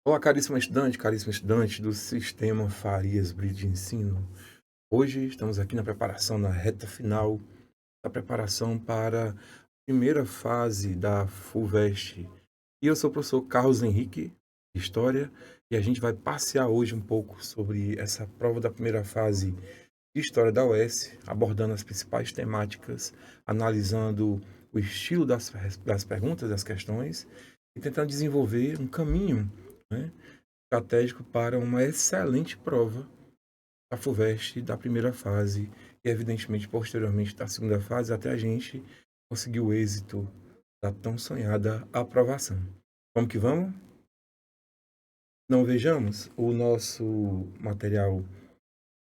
Olá, caríssimo estudante do Sistema Farias Brito de Ensino. Hoje estamos aqui na preparação, na reta final da preparação para a primeira fase da FUVEST. E eu sou o professor Carlos Henrique, de História, e a gente vai passear hoje um pouco sobre essa prova da primeira fase de História da UES, abordando as principais temáticas, analisando o estilo das perguntas, das questões, e tentando desenvolver um caminho, né, estratégico para uma excelente prova da FUVEST da primeira fase e, evidentemente, posteriormente da segunda fase, até a gente conseguir o êxito da tão sonhada aprovação. Vamos que vamos? Não vejamos o nosso material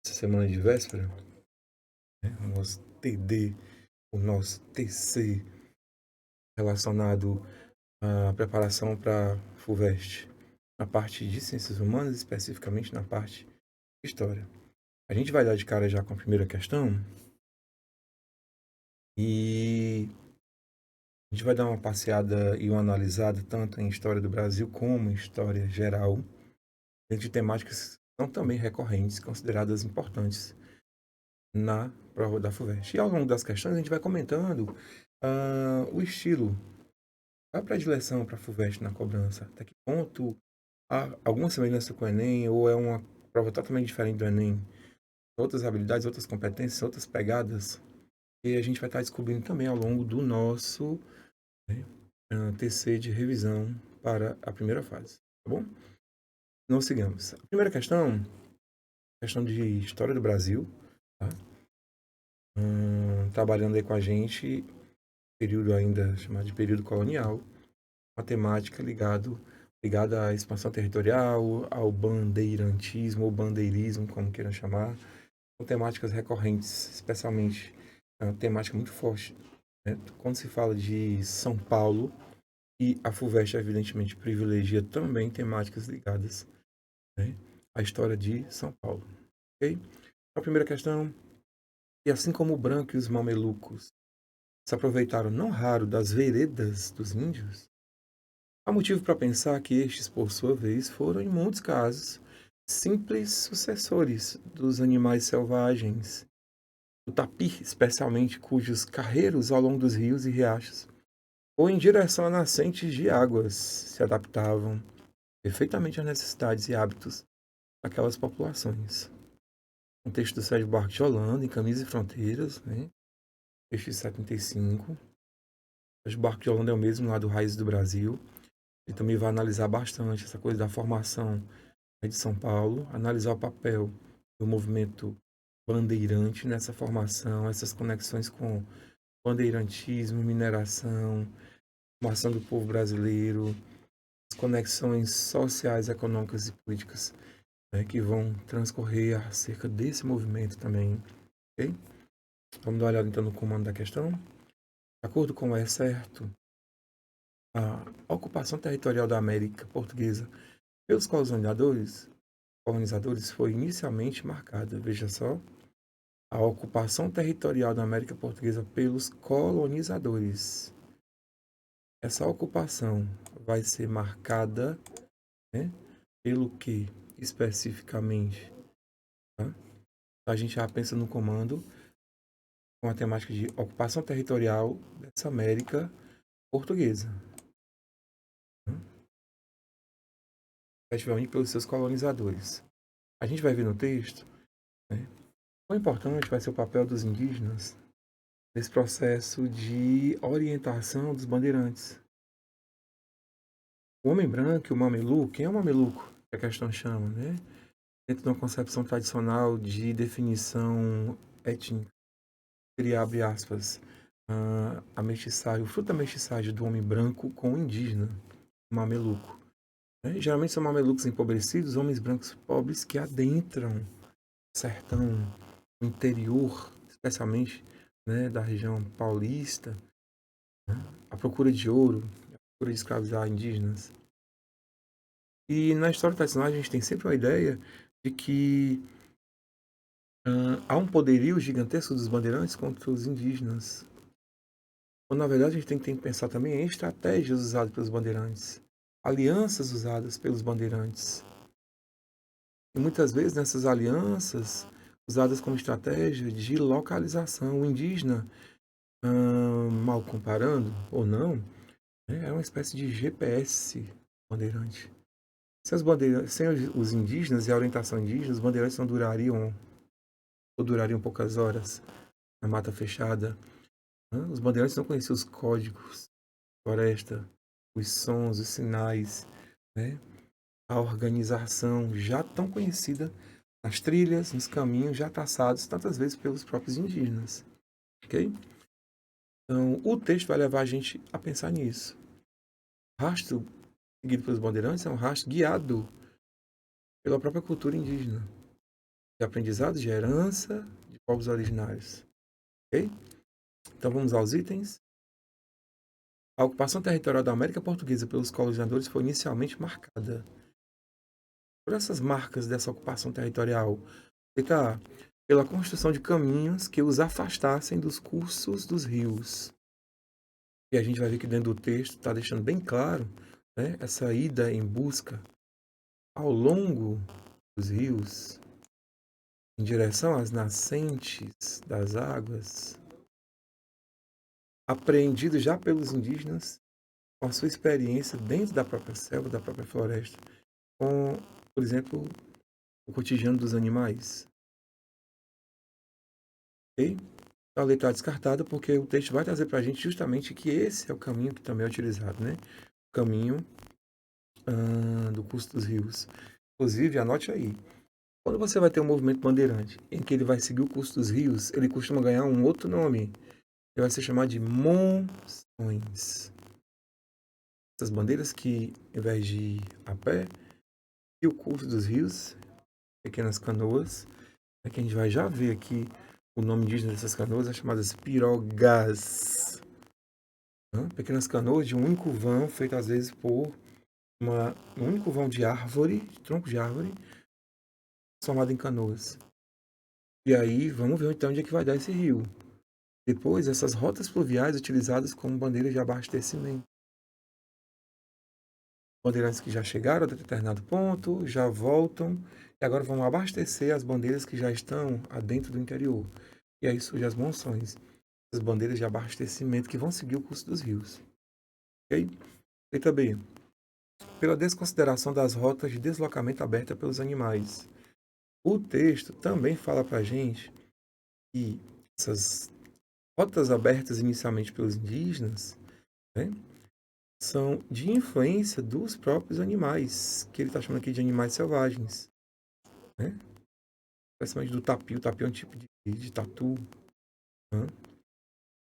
essa semana de véspera, né? O nosso TD, o nosso TC relacionado à preparação para a FUVEST, na parte de Ciências Humanas, especificamente na parte de História. A gente vai dar de cara já com a primeira questão e a gente vai dar uma passeada e uma analisada tanto em história do Brasil como em história geral, dentro de temáticas que são também recorrentes, consideradas importantes na prova da FUVEST. E ao longo das questões a gente vai comentando o estilo, a predileção para a FUVEST na cobrança, até que ponto há alguma semelhança com o Enem ou é uma prova totalmente diferente do Enem, outras habilidades, outras competências, outras pegadas. E a gente vai estar descobrindo também ao longo do nosso, né, TC de revisão para a primeira fase, tá bom? Não sigamos. A primeira questão de história do Brasil, tá? Trabalhando aí com a gente, período ainda chamado de período colonial, uma temática ligada à expansão territorial, ao bandeirantismo ou bandeirismo, como queiram chamar, são temáticas recorrentes, especialmente é uma temática muito forte, né? Quando se fala de São Paulo, e a FUVEST, evidentemente, privilegia também temáticas ligadas, né, à história de São Paulo. Ok? A primeira questão, e assim como o branco e os mamelucos se aproveitaram não raro das veredas dos índios, há motivo para pensar que estes, por sua vez, foram, em muitos casos, simples sucessores dos animais selvagens, do tapir, especialmente, cujos carreiros ao longo dos rios e riachos, ou em direção a nascentes de águas, se adaptavam perfeitamente às necessidades e hábitos daquelas populações. Um texto do Sérgio Buarque de Holanda, em Caminhos e Fronteiras, né? Texto de 75. Sérgio Buarque de Holanda é o mesmo lá do Raízes do Brasil. Ele também vai analisar bastante essa coisa da formação de São Paulo, analisar o papel do movimento bandeirante nessa formação, essas conexões com bandeirantismo, mineração, formação do povo brasileiro, as conexões sociais, econômicas e políticas, né, que vão transcorrer acerca desse movimento também. Ok? Vamos dar uma olhada então no comando da questão. De acordo com o é certo, a ocupação territorial da América Portuguesa pelos colonizadores foi inicialmente marcada, veja só, a ocupação territorial da América Portuguesa pelos colonizadores. Essa ocupação vai ser marcada, né, pelo que especificamente? Tá? A gente já pensa no comando com a temática de ocupação territorial dessa América Portuguesa, né, efetivamente pelos seus colonizadores. A gente vai ver no texto, né, quão importante vai ser o papel dos indígenas nesse processo de orientação dos bandeirantes. O homem branco e o mameluco, quem é o mameluco? Que a questão chama, né? Dentro de uma concepção tradicional de definição étnica, seria, abre aspas, a mestiçagem, o fruto da mestiçagem do homem branco com o indígena, o mameluco. Né? Geralmente são mamelucos empobrecidos, homens brancos pobres que adentram o sertão, o interior, especialmente, né, da região paulista, né, à procura de ouro, à procura de escravizar indígenas. E na história tradicional a gente tem sempre uma ideia de que há um poderio gigantesco dos bandeirantes contra os indígenas. Quando, na verdade, a gente tem que pensar também em estratégias usadas pelos bandeirantes. alianças usadas pelos bandeirantes. E muitas vezes nessas alianças, usadas como estratégia de localização, o indígena, mal comparando ou não, né, é uma espécie de GPS bandeirante. Sem os indígenas e a orientação indígena, os bandeirantes não durariam ou durariam poucas horas na mata fechada. Né? Os bandeirantes não conheciam os códigos, floresta, os sons, os sinais, né? A organização já tão conhecida nas trilhas, nos caminhos já traçados tantas vezes pelos próprios indígenas. Ok? Então, o texto vai levar a gente a pensar nisso. O rastro seguido pelos bandeirantes é um rastro guiado pela própria cultura indígena, de aprendizado, de herança de povos originários. Ok? Então vamos aos itens. A ocupação territorial da América Portuguesa pelos colonizadores foi inicialmente marcada por essas marcas dessa ocupação territorial. Fica pela construção de caminhos que os afastassem dos cursos dos rios. E a gente vai ver que dentro do texto está deixando bem claro, né, essa ida em busca ao longo dos rios, em direção às nascentes das águas, apreendido já pelos indígenas com a sua experiência dentro da própria selva, da própria floresta, com, por exemplo, o cotidiano dos animais. Ok? A letra descartada porque o texto vai trazer para a gente justamente que esse é o caminho que também é utilizado, né? O caminho do curso dos rios. Inclusive, anote aí, quando você vai ter um movimento bandeirante em que ele vai seguir o curso dos rios, ele costuma ganhar um outro nome. Ele vai ser chamado de monções. Essas bandeiras que, ao invés de ir a pé, e o curso dos rios, pequenas canoas, é que a gente vai já ver aqui o nome indígena dessas canoas, é chamadas pirogas. Pequenas canoas de um único vão, feito às vezes por um único vão de árvore, de tronco de árvore, formado em canoas. E aí, vamos ver então onde é que vai dar esse rio. Depois, essas rotas fluviais utilizadas como bandeira de abastecimento. Bandeirantes que já chegaram a determinado ponto, já voltam, e agora vão abastecer as bandeiras que já estão adentro do interior. E aí surgem as monções, as bandeiras de abastecimento que vão seguir o curso dos rios. Ok? Letra B. Pela desconsideração das rotas de deslocamento abertas pelos animais. O texto também fala para a gente que essas rotas abertas inicialmente pelos indígenas, né, são de influência dos próprios animais, que ele está chamando aqui de animais selvagens. Né? Principalmente do tapir. O tapir é um tipo de tatu. Né?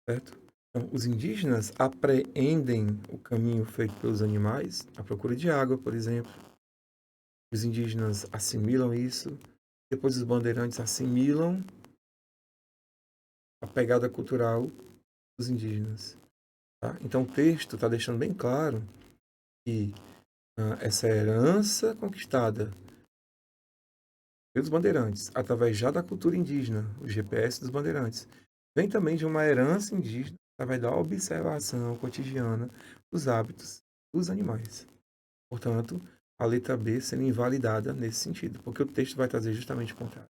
Certo? Então, os indígenas apreendem o caminho feito pelos animais, à procura de água, por exemplo. Os indígenas assimilam isso. Depois os bandeirantes assimilam a pegada cultural dos indígenas. Tá? Então o texto está deixando bem claro que essa herança conquistada pelos bandeirantes, através já da cultura indígena, o GPS dos bandeirantes, vem também de uma herança indígena através da observação cotidiana dos hábitos dos animais. Portanto, a letra B sendo invalidada nesse sentido, porque o texto vai trazer justamente o contrário.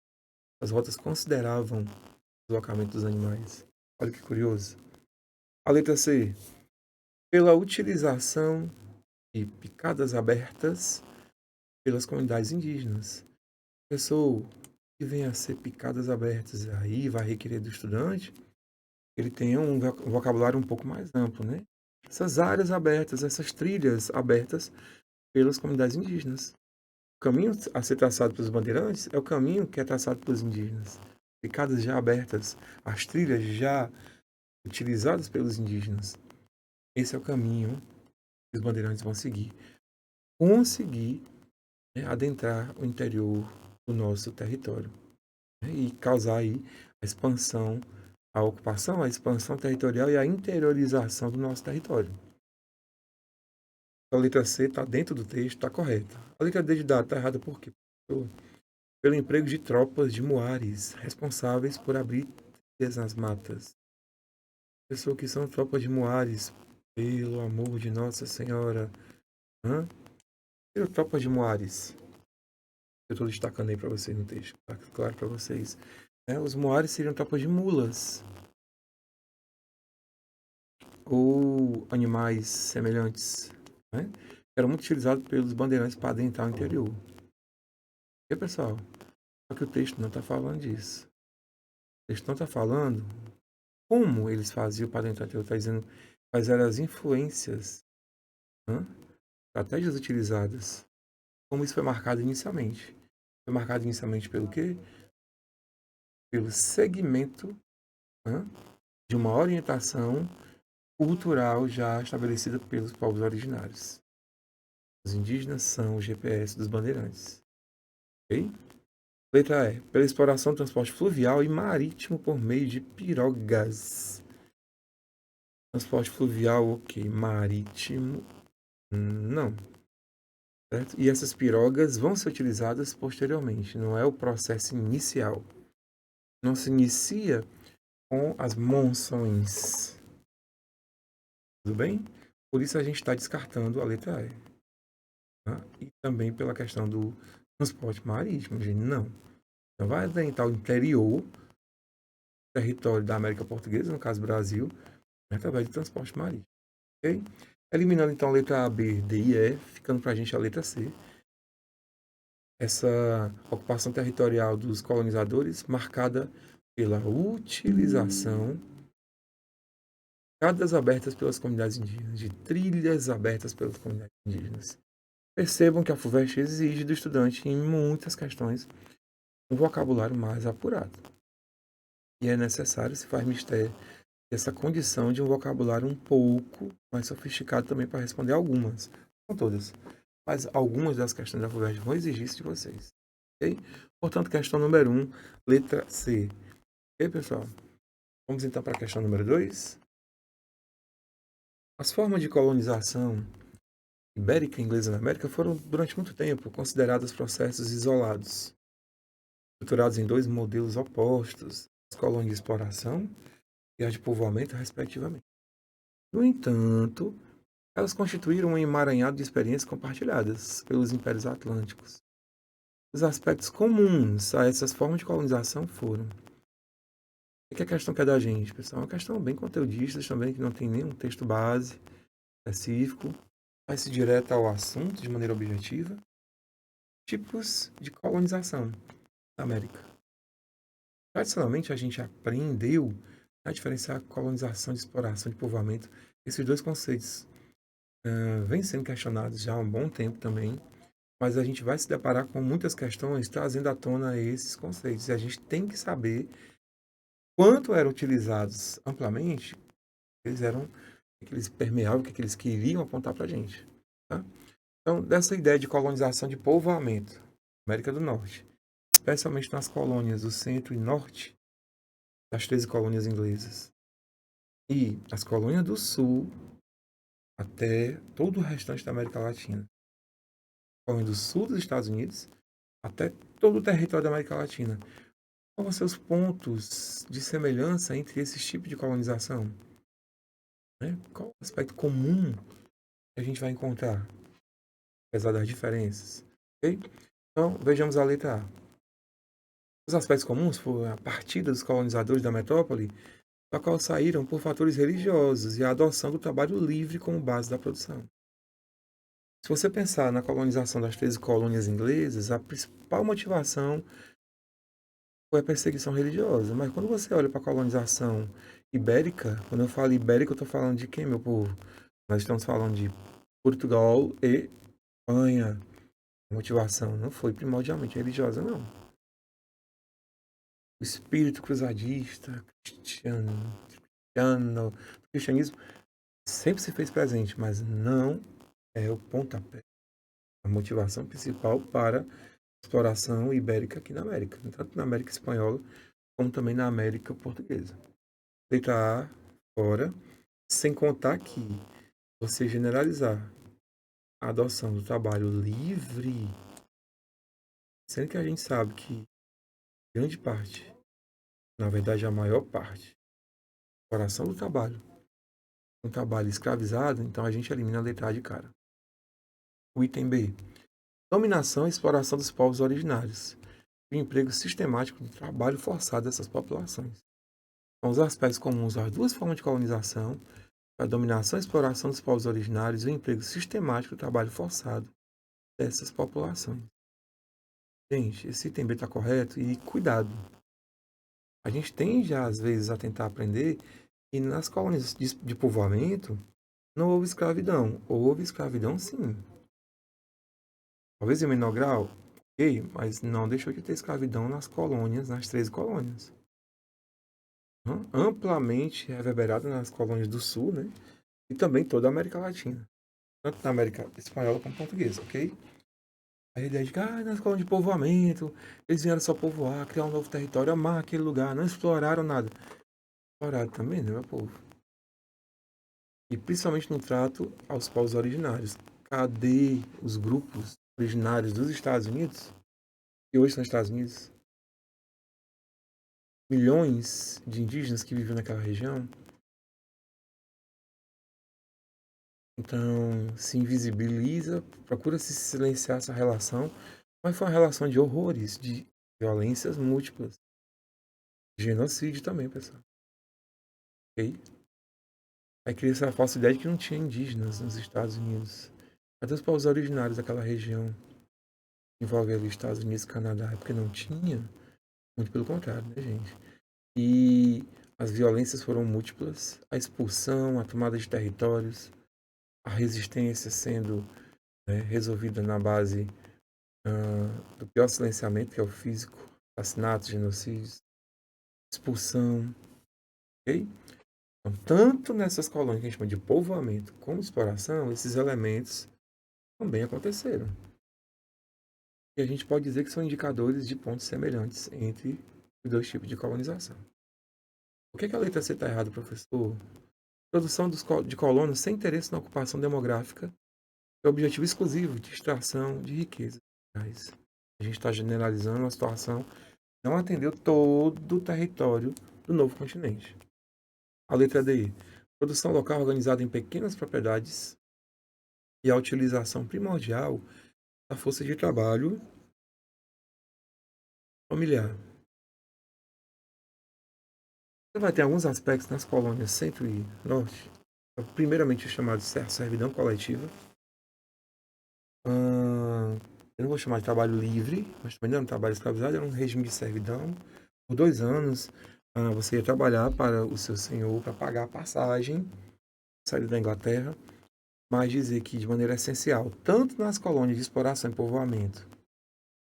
As rotas consideravam o deslocamento dos animais. Olha que curioso. A letra C, pela utilização de picadas abertas pelas comunidades indígenas. Pessoa que venha a ser picadas abertas, aí vai requerer do estudante que ele tenha um vocabulário um pouco mais amplo, né? Essas áreas abertas, essas trilhas abertas pelas comunidades indígenas. O caminho a ser traçado pelos bandeirantes é o caminho que é traçado pelos indígenas. Picadas já abertas, as trilhas já utilizadas pelos indígenas. Esse é o caminho que os bandeirantes vão seguir. Conseguir, né, adentrar o interior do nosso território, né, e causar aí a expansão, a ocupação, a expansão territorial e a interiorização do nosso território. A letra C está dentro do texto, está correta. A letra D de dado está errada por quê? Pelo emprego de tropas de muares responsáveis por abrir trilhas nas matas. Pessoas que são tropas de muares, pelo amor de Nossa Senhora. Tropa de Moares. Eu estou destacando aí para vocês no texto, tá claro para vocês. Os Moares seriam tropas de mulas ou animais semelhantes, né? Que eram muito utilizados pelos bandeirantes para adentrar o interior. E pessoal, só que o texto não está falando disso. O texto não está falando como eles faziam para adentrar o interior, está dizendo quais eram as influências, né? Estratégias utilizadas. Como isso foi marcado inicialmente. Foi marcado inicialmente pelo quê? Pelo segmento, né, de uma orientação cultural já estabelecida pelos povos originários. Os indígenas são o GPS dos bandeirantes. Ok? Letra E. Pela exploração do transporte fluvial e marítimo por meio de pirogas. Transporte fluvial, ok. Marítimo, não. Certo? E essas pirogas vão ser utilizadas posteriormente. Não é o processo inicial. Não se inicia com as monções. Tudo bem? Por isso a gente está descartando a letra E. Tá? E também pela questão do transporte marítimo. Gente, não. Então vai adentrar o interior, território da América Portuguesa, no caso Brasil, através de transporte marítimo. Ok? Eliminando então a letra A, B, D e E, ficando para a gente a letra C. Essa ocupação territorial dos colonizadores marcada pela utilização de estradas abertas pelas comunidades indígenas, de trilhas abertas pelas comunidades indígenas. Percebam que a FUVEST exige do estudante, em muitas questões, um vocabulário mais apurado. E é necessário, se faz mistério, essa condição de um vocabulário um pouco mais sofisticado também para responder algumas. Não todas, mas algumas das questões da FUVEST vão exigir isso de vocês. Ok? Portanto, questão número 1, letra C. Ok, pessoal? Vamos então para a questão número 2. As formas de colonização ibérica e inglesa na América foram, durante muito tempo, consideradas processos isolados, estruturados em dois modelos opostos, as colônias de exploração e as de povoamento, respectivamente. No entanto, elas constituíram um emaranhado de experiências compartilhadas pelos impérios atlânticos. Os aspectos comuns a essas formas de colonização foram: o que é a questão que é da gente, pessoal? É uma questão bem conteudista também, que não tem nenhum texto base específico, vai-se direto ao assunto de maneira objetiva. Tipos de colonização na América. Tradicionalmente, a gente aprendeu a diferenciar colonização de exploração de povoamento. Esses dois conceitos vêm sendo questionados já há um bom tempo também, mas a gente vai se deparar com muitas questões trazendo à tona esses conceitos. E a gente tem que saber quanto eram utilizados amplamente, o que eles permeavam, o que eles queriam apontar para a gente. Tá? Então, dessa ideia de colonização de povoamento, América do Norte, especialmente nas colônias do centro e norte, das 13 colônias inglesas, e as colônias do sul, até todo o restante da América Latina. Colônia do sul dos Estados Unidos, até todo o território da América Latina. Quais vão ser os pontos de semelhança entre esses tipos de colonização? Né? Qual o aspecto comum que a gente vai encontrar, apesar das diferenças? Okay? Então, vejamos a letra A. Os aspectos comuns foram a partida dos colonizadores da metrópole, da qual saíram por fatores religiosos e a adoção do trabalho livre como base da produção. Se você pensar na colonização das 13 colônias inglesas, a principal motivação foi a perseguição religiosa. Mas quando você olha para a colonização ibérica, quando eu falo ibérica, eu estou falando de quem, meu povo? Nós estamos falando de Portugal e Espanha. A motivação não foi primordialmente religiosa, não. O espírito cruzadista, o cristianismo sempre se fez presente, mas não é o pontapé. A motivação principal para a exploração ibérica aqui na América, tanto na América Espanhola como também na América Portuguesa. Letra A, fora, sem contar que você generalizar a adoção do trabalho livre, sendo que a gente sabe que grande parte, na verdade a maior parte, a exploração do trabalho, um trabalho escravizado, então a gente elimina a letra A de cara. O item B. Dominação e exploração dos povos originários. O emprego sistemático do trabalho forçado dessas populações. São os aspectos comuns às duas formas de colonização, a dominação e exploração dos povos originários e o emprego sistemático do trabalho forçado dessas populações. Gente, esse item B está correto e cuidado. A gente tende, às vezes, a tentar aprender que nas colônias de povoamento não houve escravidão. Houve escravidão, sim. Talvez em menor grau, ok, mas não deixou de ter escravidão nas colônias, nas 13 colônias. Amplamente reverberada nas colônias do Sul, né? E também toda a América Latina. Tanto na América Espanhola como portuguesa, ok? A ideia de que, nas colônias de povoamento, eles vieram só povoar, criar um novo território, amar aquele lugar, não exploraram nada. Exploraram também, né, meu povo? E principalmente no trato aos povos originários. Cadê os grupos originários dos Estados Unidos? Que hoje são Estados Unidos? Milhões de indígenas que vivem naquela região. Então, se invisibiliza, procura-se silenciar essa relação, mas foi uma relação de horrores, de violências múltiplas. Genocídio também, pessoal. Ok? Aí cria essa falsa ideia de que não tinha indígenas nos Estados Unidos. Até os povos originários daquela região que envolve ali Estados Unidos e Canadá, é porque não tinha. Muito pelo contrário, né, gente? E as violências foram múltiplas. A expulsão, a tomada de territórios, a resistência sendo resolvida na base do pior silenciamento, que é o físico, assassinatos, genocídios, expulsão, ok? Então, tanto nessas colônias que a gente chama de povoamento como exploração, esses elementos também aconteceram. E a gente pode dizer que são indicadores de pontos semelhantes entre os dois tipos de colonização. Por que a letra C está errada, professor? Produção de colonos sem interesse na ocupação demográfica é objetivo exclusivo de extração de riqueza. A gente está generalizando a situação, não atendeu todo o território do novo continente. A letra D. Produção local organizada em pequenas propriedades e a utilização primordial da força de trabalho familiar. Você vai ter alguns aspectos nas colônias centro e norte, primeiramente o chamado servidão coletiva. Eu não vou chamar de trabalho livre, mas também não era um trabalho escravizado, era um regime de servidão. Por 2 anos, você ia trabalhar para o seu senhor, para pagar a passagem, sair da Inglaterra, mas dizer que de maneira essencial, tanto nas colônias de exploração e povoamento,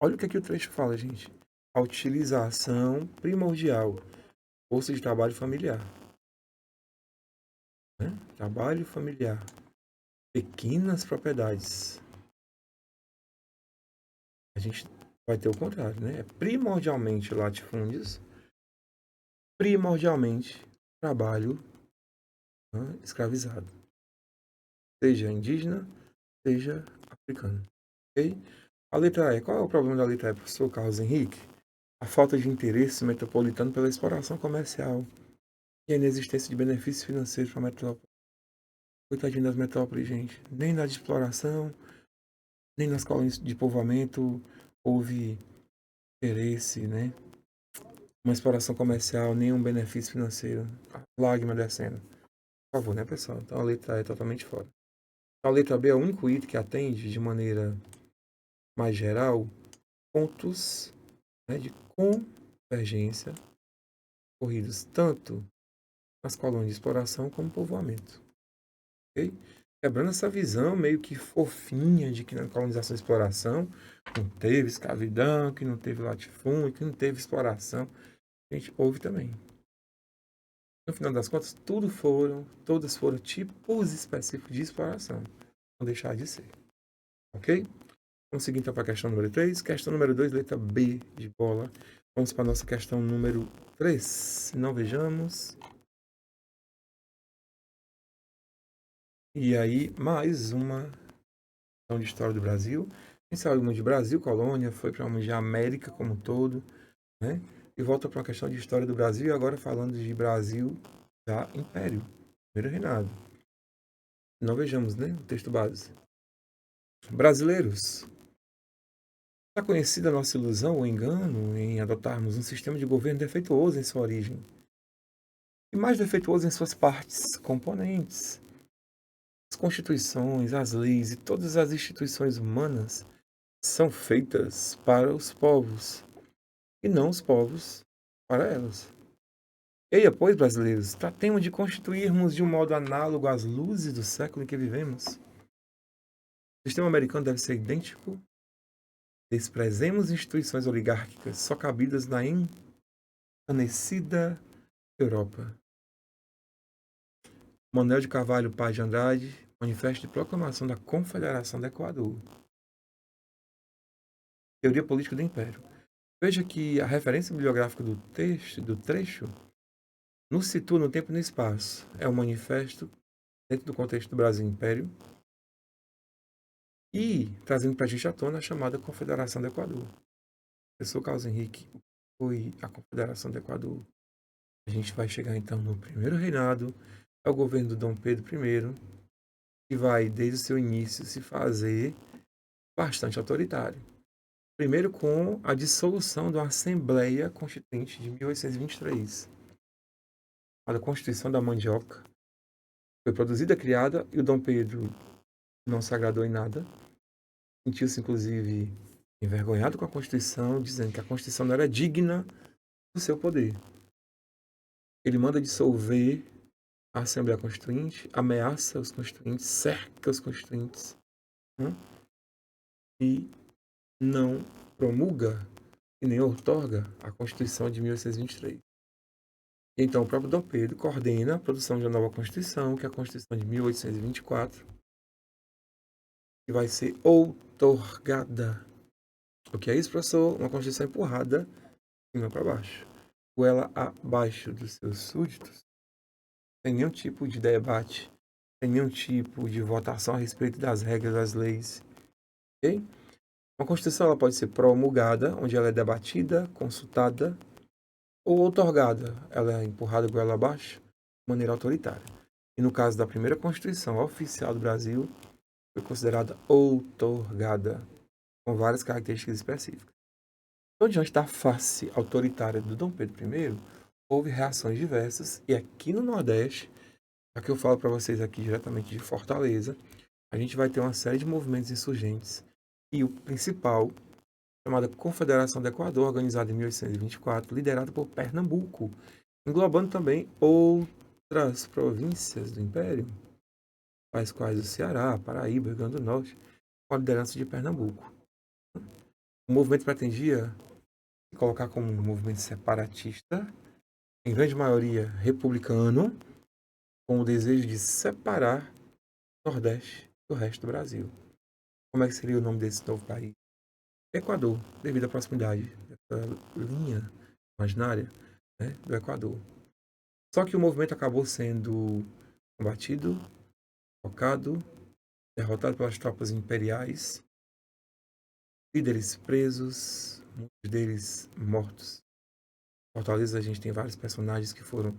olha o que aqui o trecho fala, gente. A utilização primordial, força de trabalho familiar. Né? Trabalho familiar. Pequenas propriedades. A gente vai ter o contrário, né? É primordialmente latifúndios, primordialmente trabalho escravizado. Seja indígena, seja africano. Ok? A letra E. Qual é o problema da letra E, professor Carlos Henrique? A falta de interesse metropolitano pela exploração comercial e a inexistência de benefícios financeiros para a metrópole. Coitadinho das metrópoles, gente. Nem na exploração, nem nas colônias de povoamento houve interesse, né? Uma exploração comercial, nenhum benefício financeiro. Lágrima descendo. Por favor, né, pessoal? Então a letra E é totalmente fora. Então, a letra B é o único item que atende de maneira mais geral pontos de convergência ocorridos tanto nas colônias de exploração como povoamento. Okay? Quebrando essa visão meio que fofinha de que na colonização e exploração não teve escravidão, que não teve latifúndio, que não teve exploração. A gente houve também. No final das contas, todas foram tipos específicos de exploração. Não deixar de ser. Ok? Vamos seguir então para a questão número 3. Questão número 2, letra B de bola. Vamos para a nossa questão número 3. Se não vejamos. E aí, mais uma questão de história do Brasil. A gente saiu muito de Brasil, colônia, foi para uma de América como um todo, né? E volta para a questão de história do Brasil, e agora falando de Brasil já Império, primeiro reinado. Não vejamos, né? O texto base. Brasileiros, está conhecida a nossa ilusão ou engano em adotarmos um sistema de governo defeituoso em sua origem e mais defeituoso em suas partes, componentes. As constituições, as leis e todas as instituições humanas são feitas para os povos e não os povos para elas. Eia, pois, brasileiros, tratemos de constituirmos de um modo análogo às luzes do século em que vivemos. O sistema americano deve ser idêntico. Desprezemos instituições oligárquicas só cabidas na encanecida Europa. Manuel de Carvalho Paz de Andrade, Manifesto de Proclamação da Confederação do Equador. Teoria Política do Império. Veja que a referência bibliográfica do trecho nos situa no tempo e no espaço. É um manifesto dentro do contexto do Brasil Império e trazendo para a gente à tona a chamada Confederação do Equador. Professor Carlos Henrique, foi a Confederação do Equador. A gente vai chegar então no primeiro reinado, é o governo do Dom Pedro I, que vai desde o seu início se fazer bastante autoritário. Primeiro com a dissolução da Assembleia Constituinte de 1823. A Constituição da Mandioca foi produzida, criada, e o Dom Pedro não se agradou em nada. Sentiu-se, inclusive, envergonhado com a Constituição, dizendo que a Constituição não era digna do seu poder. Ele manda dissolver a Assembleia Constituinte, ameaça os constituintes, cerca os constituintes, e não promulga e nem outorga a Constituição de 1823. Então, o próprio Dom Pedro coordena a produção de uma nova Constituição, que é a Constituição de 1824, que vai ser outorgada. O que é isso, professor? Uma Constituição empurrada de cima para baixo. Ou ela abaixo dos seus súditos, sem nenhum tipo de debate, sem nenhum tipo de votação a respeito das regras das leis. Ok? Uma Constituição ela pode ser promulgada, onde ela é debatida, consultada, ou outorgada, ela é empurrada goela abaixo, de maneira autoritária. E no caso da primeira Constituição oficial do Brasil, foi considerada outorgada, com várias características específicas. Então, diante da face autoritária do Dom Pedro I, houve reações diversas, e aqui no Nordeste, já que eu falo para vocês aqui diretamente de Fortaleza, a gente vai ter uma série de movimentos insurgentes, e o principal, chamada Confederação do Equador, organizada em 1824, liderada por Pernambuco, englobando também outras províncias do Império, as quais o Ceará, Paraíba, Rio Grande do Norte, com a liderança de Pernambuco. O movimento pretendia se colocar como um movimento separatista, em grande maioria republicano, com o desejo de separar o Nordeste do resto do Brasil. Como é que seria o nome desse novo país? Equador, devido à proximidade dessa linha imaginária, né, do Equador. Só que o movimento acabou sendo combatido, focado, derrotado pelas tropas imperiais, líderes presos, muitos deles mortos. Em Fortaleza a gente tem vários personagens que foram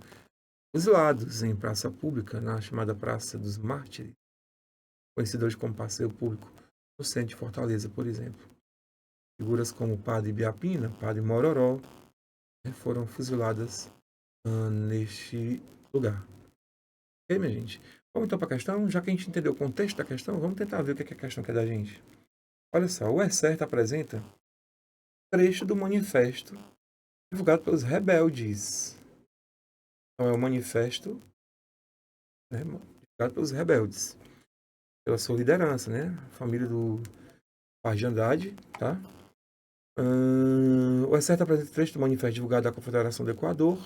fuzilados em praça pública, na chamada Praça dos Mártires, conhecida hoje como Passeio Público, no centro de Fortaleza, por exemplo. Figuras como o Padre Ibiapina, Padre Mororó, foram fuziladas neste lugar. Ok, minha gente? Vamos então para a questão? Já que a gente entendeu o contexto da questão, vamos tentar ver o que é que a questão quer da gente. Olha só, o excerto apresenta trecho do manifesto divulgado pelos rebeldes. Então, é o manifesto, né, divulgado pelos rebeldes, pela sua liderança, né? Família do Paz de Andrade, tá? O excerto apresenta trecho do manifesto divulgado da Confederação do Equador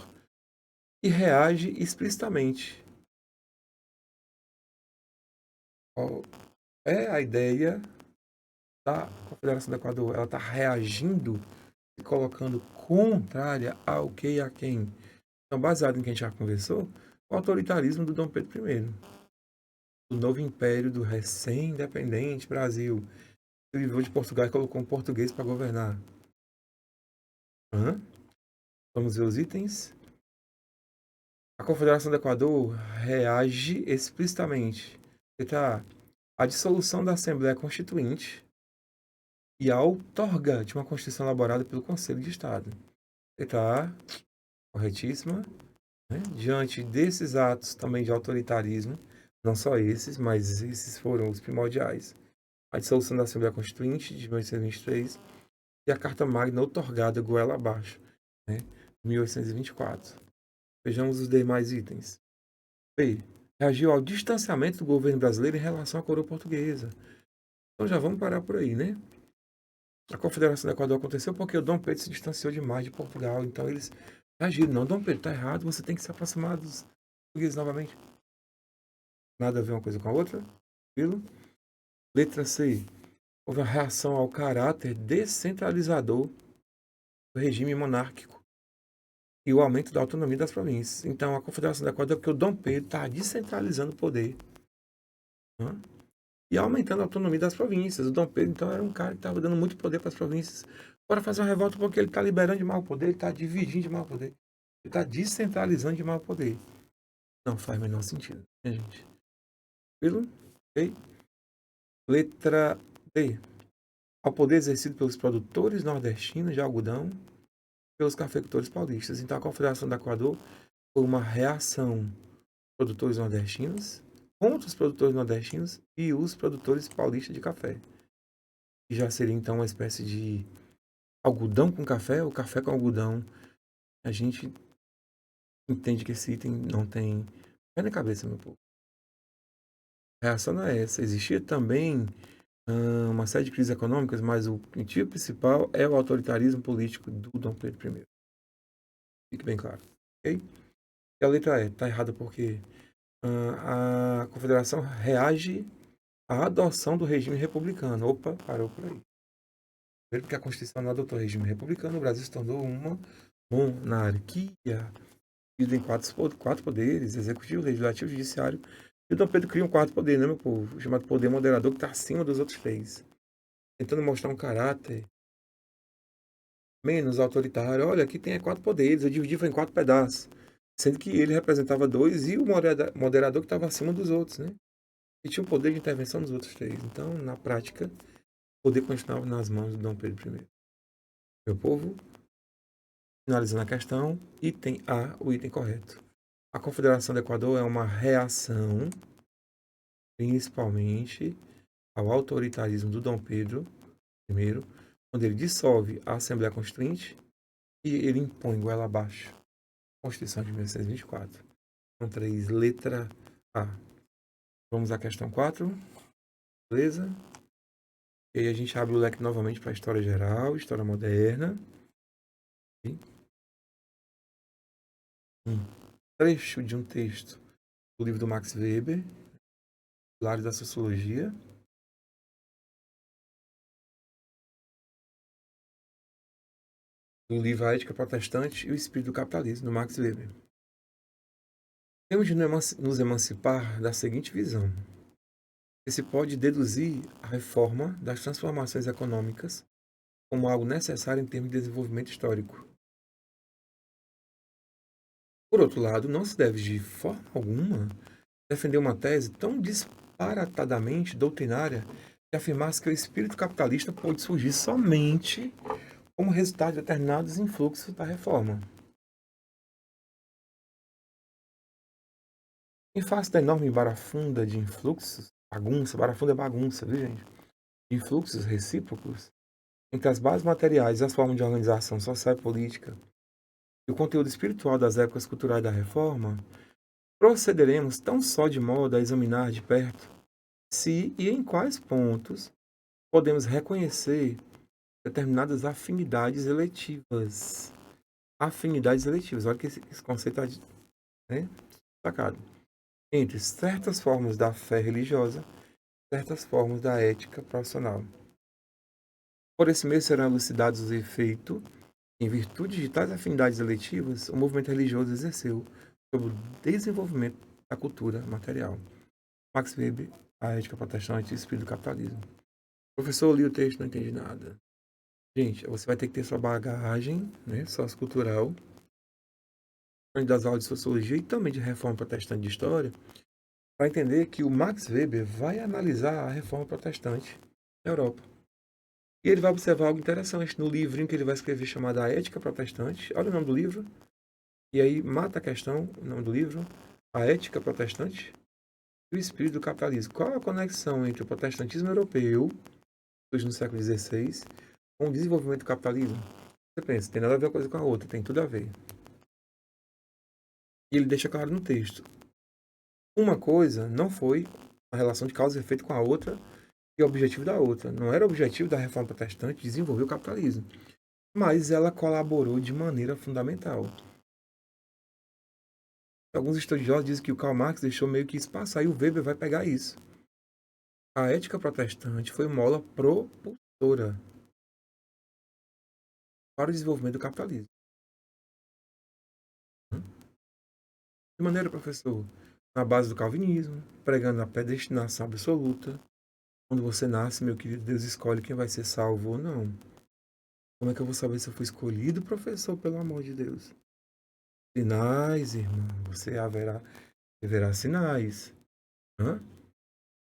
e reage explicitamente. Qual é a ideia da Confederação do Equador? Ela está reagindo e colocando contrária ao que e a quem? Então, baseado em que a gente já conversou, o autoritarismo do Dom Pedro I, o novo império do recém-independente Brasil. Ele viveu de Portugal e colocou um português para governar. Vamos ver os itens. A Confederação do Equador reage explicitamente. Ele está a dissolução da Assembleia Constituinte e a outorga de uma Constituição elaborada pelo Conselho de Estado. Está corretíssima, né? Diante desses atos também de autoritarismo, não só esses, mas esses foram os primordiais. A dissolução da Assembleia Constituinte de 1823 e a Carta Magna outorgada goela abaixo, né? 1824. Vejamos os demais itens. B. Reagiu ao distanciamento do governo brasileiro em relação à coroa portuguesa. Então já vamos parar por aí, né? A Confederação do Equador aconteceu porque o Dom Pedro se distanciou demais de Portugal. Então eles reagiram. Não, Dom Pedro, está errado, você tem que se aproximar dos portugueses novamente. Nada a ver uma coisa com a outra. Tranquilo? Letra C. Houve a reação ao caráter descentralizador do regime monárquico e o aumento da autonomia das províncias. Então, a Confederação do Equador é porque o Dom Pedro está descentralizando o poder, né? E aumentando a autonomia das províncias. O Dom Pedro, então, era um cara que estava dando muito poder para as províncias. Agora fazer uma revolta porque ele está liberando de mal o poder, ele está dividindo de mal o poder, ele está descentralizando de mal o poder. Não faz o menor sentido, né, gente? Tranquilo? Ok? Letra D. Ao poder exercido pelos produtores nordestinos de algodão pelos cafeicultores paulistas. Então, a Confederação do Equador foi uma reação dos produtores nordestinos contra os produtores nordestinos e os produtores paulistas de café. Que já seria, então, uma espécie de algodão com café ou café com algodão. A gente entende que esse item não tem pé na cabeça, meu povo. A reação não é essa. Existia também uma série de crises econômicas, mas o motivo principal é o autoritarismo político do Dom Pedro I. Fique bem claro, ok? E a letra E está errada porque a Confederação reage à adoção do regime republicano. Opa, parou por aí. Primeiro porque a Constituição não adotou o regime republicano, o Brasil se tornou uma monarquia, dividida em quatro poderes, executivo, legislativo e judiciário. E o Dom Pedro cria um quarto poder, né, meu povo? Chamado poder moderador, que está acima dos outros três. Tentando mostrar um caráter menos autoritário. Olha, aqui tem quatro poderes, eu dividi em quatro pedaços. Sendo que ele representava dois e o moderador que estava acima dos outros, né? E tinha o poder de intervenção nos outros três. Então, na prática, o poder continuava nas mãos do Dom Pedro I. Meu povo, finalizando a questão, item A, o item correto. A Confederação do Equador é uma reação, principalmente, ao autoritarismo do Dom Pedro I, quando ele dissolve a Assembleia Constituinte e ele impõe goela abaixo a Constituição de 1924. Com 3, letra A. Vamos à questão 4. Beleza? E aí a gente abre o leque novamente para a história geral, história moderna. Um trecho de um texto do livro do Max Weber, Pilares da Sociologia. Do livro A Ética Protestante e o Espírito do Capitalismo, do Max Weber. Temos de nos emancipar da seguinte visão, que se pode deduzir a reforma das transformações econômicas como algo necessário em termos de desenvolvimento histórico. Por outro lado, não se deve de forma alguma defender uma tese tão disparatadamente doutrinária que afirmasse que o espírito capitalista pode surgir somente como resultado de determinados influxos da reforma. Em face da enorme barafunda de influxos, barafunda é bagunça, viu, gente? De influxos recíprocos entre as bases materiais e as formas de organização social e política e o conteúdo espiritual das épocas culturais da reforma, procederemos tão só de modo a examinar de perto se e em quais pontos podemos reconhecer determinadas afinidades eletivas. Afinidades eletivas, olha que esse conceito está, né, destacado. Entre certas formas da fé religiosa, certas formas da ética profissional. Por esse meio serão elucidados os efeitos, em virtude de tais afinidades eletivas, o movimento religioso exerceu sobre o desenvolvimento da cultura material. Max Weber, A Ética Protestante e o Espírito do Capitalismo. Professor, eu li o texto, não entendi nada. Gente, você vai ter que ter sua bagagem, né, sociocultural, das aulas de sociologia e também de reforma protestante de história, para entender que o Max Weber vai analisar a reforma protestante na Europa. E ele vai observar algo interessante no livrinho que ele vai escrever chamado A Ética Protestante. Olha o nome do livro. E aí mata a questão, o nome do livro, A Ética Protestante e o Espírito do Capitalismo. Qual a conexão entre o protestantismo europeu, surge no século XVI, com o desenvolvimento do capitalismo? Você pensa, tem nada a ver uma coisa com a outra, tem tudo a ver. E ele deixa claro no texto. Uma coisa não foi a relação de causa e efeito com a outra e o objetivo da outra. Não era o objetivo da reforma protestante desenvolver o capitalismo, mas ela colaborou de maneira fundamental. Alguns estudiosos dizem que o Karl Marx deixou meio que isso passar e o Weber vai pegar isso. A ética protestante foi mola propulsora para o desenvolvimento do capitalismo. De maneira, professor, na base do calvinismo, pregando a predestinação absoluta. Quando você nasce, meu querido, Deus escolhe quem vai ser salvo ou não. Como é que eu vou saber se eu fui escolhido, professor, pelo amor de Deus? Sinais, irmão, você haverá sinais. Hã?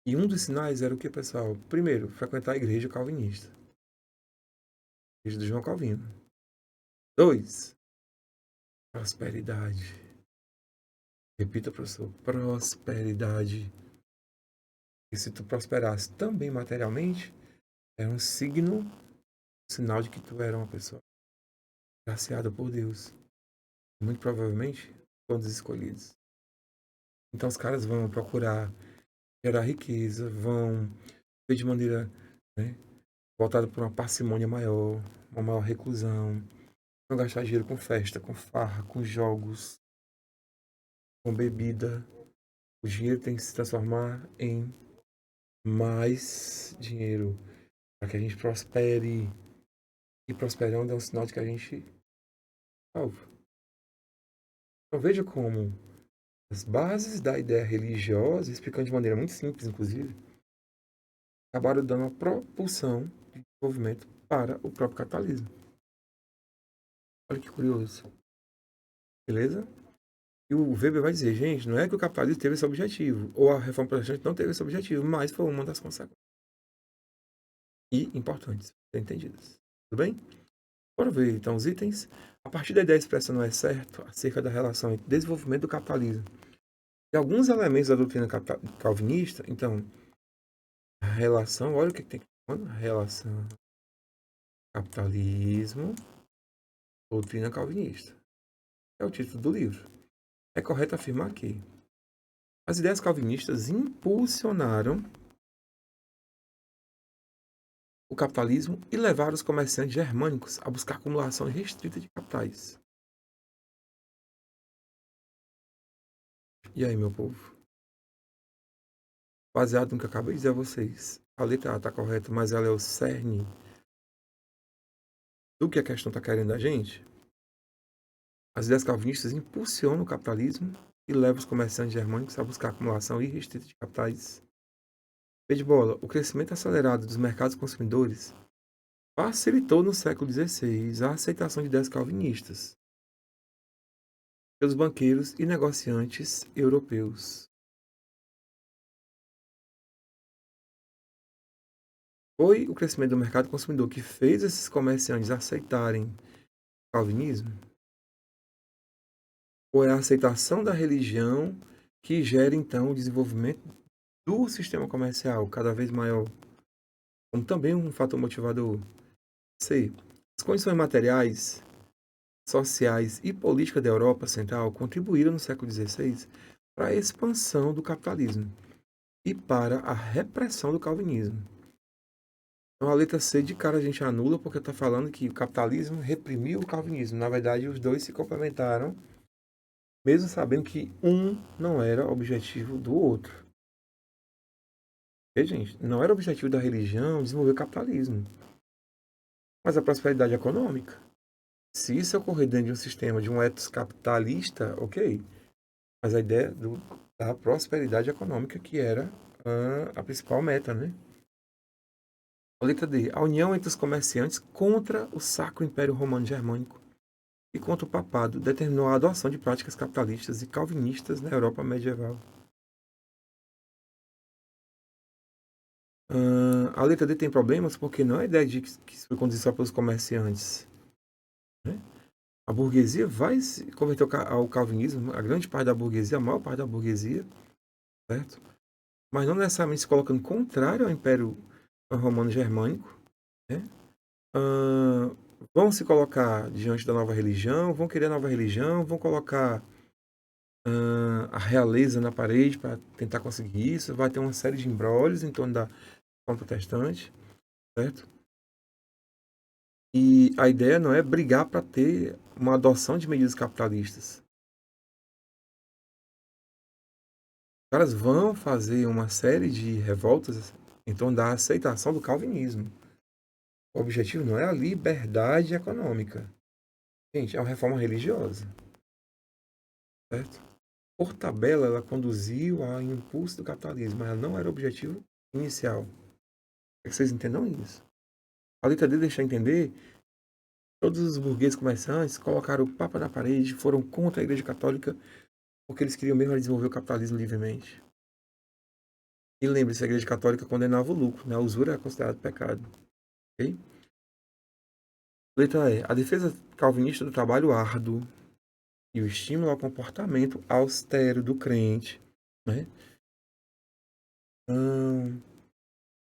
E um dos sinais era o que, pessoal? Primeiro, frequentar a igreja calvinista. A igreja do João Calvino. 2, prosperidade. Repita, professor, prosperidade. E se tu prosperasse também materialmente, era um signo, sinal de que tu era uma pessoa graciada por Deus. Muito provavelmente, todos escolhidos. Então os caras vão procurar gerar riqueza, vão ver de maneira, né, voltada para uma parcimônia maior, uma maior reclusão, vão gastar dinheiro com festa, com farra, com jogos, com bebida. O dinheiro tem que se transformar em mais dinheiro para que a gente prospere. E prosperando é um sinal de que a gente é salvo. Então veja como as bases da ideia religiosa, explicando de maneira muito simples, inclusive, acabaram dando uma propulsão de desenvolvimento para o próprio capitalismo. Olha que curioso. Beleza? E o Weber vai dizer, gente, não é que o capitalismo teve esse objetivo, ou a reforma protestante não teve esse objetivo, mas foi uma das consequências. E importantes, ser entendidas. Tudo bem? Bora ver então os itens. A partir da ideia expressa não é certo acerca da relação entre desenvolvimento do capitalismo e alguns elementos da doutrina calvinista, então, a relação, olha o que tem que falar, relação capitalismo, doutrina calvinista. É o título do livro. É correto afirmar que as ideias calvinistas impulsionaram o capitalismo e levaram os comerciantes germânicos a buscar acumulação restrita de capitais. E aí, meu povo? Baseado no que eu acabei de dizer a vocês, a letra A está correta, mas ela é o cerne do que a questão está querendo da gente? As ideias calvinistas impulsionam o capitalismo e levam os comerciantes germânicos a buscar acumulação irrestrita de capitais. Pé de bola, o crescimento acelerado dos mercados consumidores facilitou no século XVI a aceitação de ideias calvinistas pelos banqueiros e negociantes europeus. Foi o crescimento do mercado consumidor que fez esses comerciantes aceitarem o calvinismo? Ou é a aceitação da religião que gera, então, o desenvolvimento do sistema comercial cada vez maior, como também um fator motivador? C. As condições materiais, sociais e políticas da Europa Central contribuíram no século XVI para a expansão do capitalismo e para a repressão do calvinismo. Então, a letra C de cara a gente anula porque está falando que o capitalismo reprimiu o calvinismo. Na verdade, os dois se complementaram, mesmo sabendo que um não era objetivo do outro. E, gente, não era objetivo da religião desenvolver o capitalismo, mas a prosperidade econômica. Se isso ocorrer dentro de um sistema, de um ethos capitalista, ok. Mas a ideia da prosperidade econômica, que era a principal meta, né? A letra D. A união entre os comerciantes contra o Sacro Império Romano Germânico e contra o papado determinou a adoção de práticas capitalistas e calvinistas na Europa medieval. A letra D tem problemas porque não é a ideia de que isso foi conduzido só pelos comerciantes, né? A burguesia vai se converter ao calvinismo, a grande parte da burguesia, a maior parte da burguesia, certo? Mas não necessariamente se colocando contrário ao Império Romano Germânico, né? Ah, vão se colocar diante da nova religião, vão querer a nova religião, vão colocar a realeza na parede para tentar conseguir isso, vai ter uma série de embrólios em torno da reforma protestante, certo? E a ideia não é brigar para ter uma adoção de medidas capitalistas. Os caras vão fazer uma série de revoltas em torno da aceitação do calvinismo. O objetivo não é a liberdade econômica. Gente, é uma reforma religiosa, certo? Por tabela, ela conduziu ao impulso do capitalismo, mas ela não era o objetivo inicial. É que vocês entendam isso. A letra D deixa entender que todos os burgueses comerciantes colocaram o Papa na parede, foram contra a Igreja Católica, porque eles queriam mesmo desenvolver o capitalismo livremente. E lembre-se, a Igreja Católica condenava o lucro, né? A usura é considerada pecado. Ok? Letra E. A defesa calvinista do trabalho árduo e o estímulo ao comportamento austero do crente, né? Não,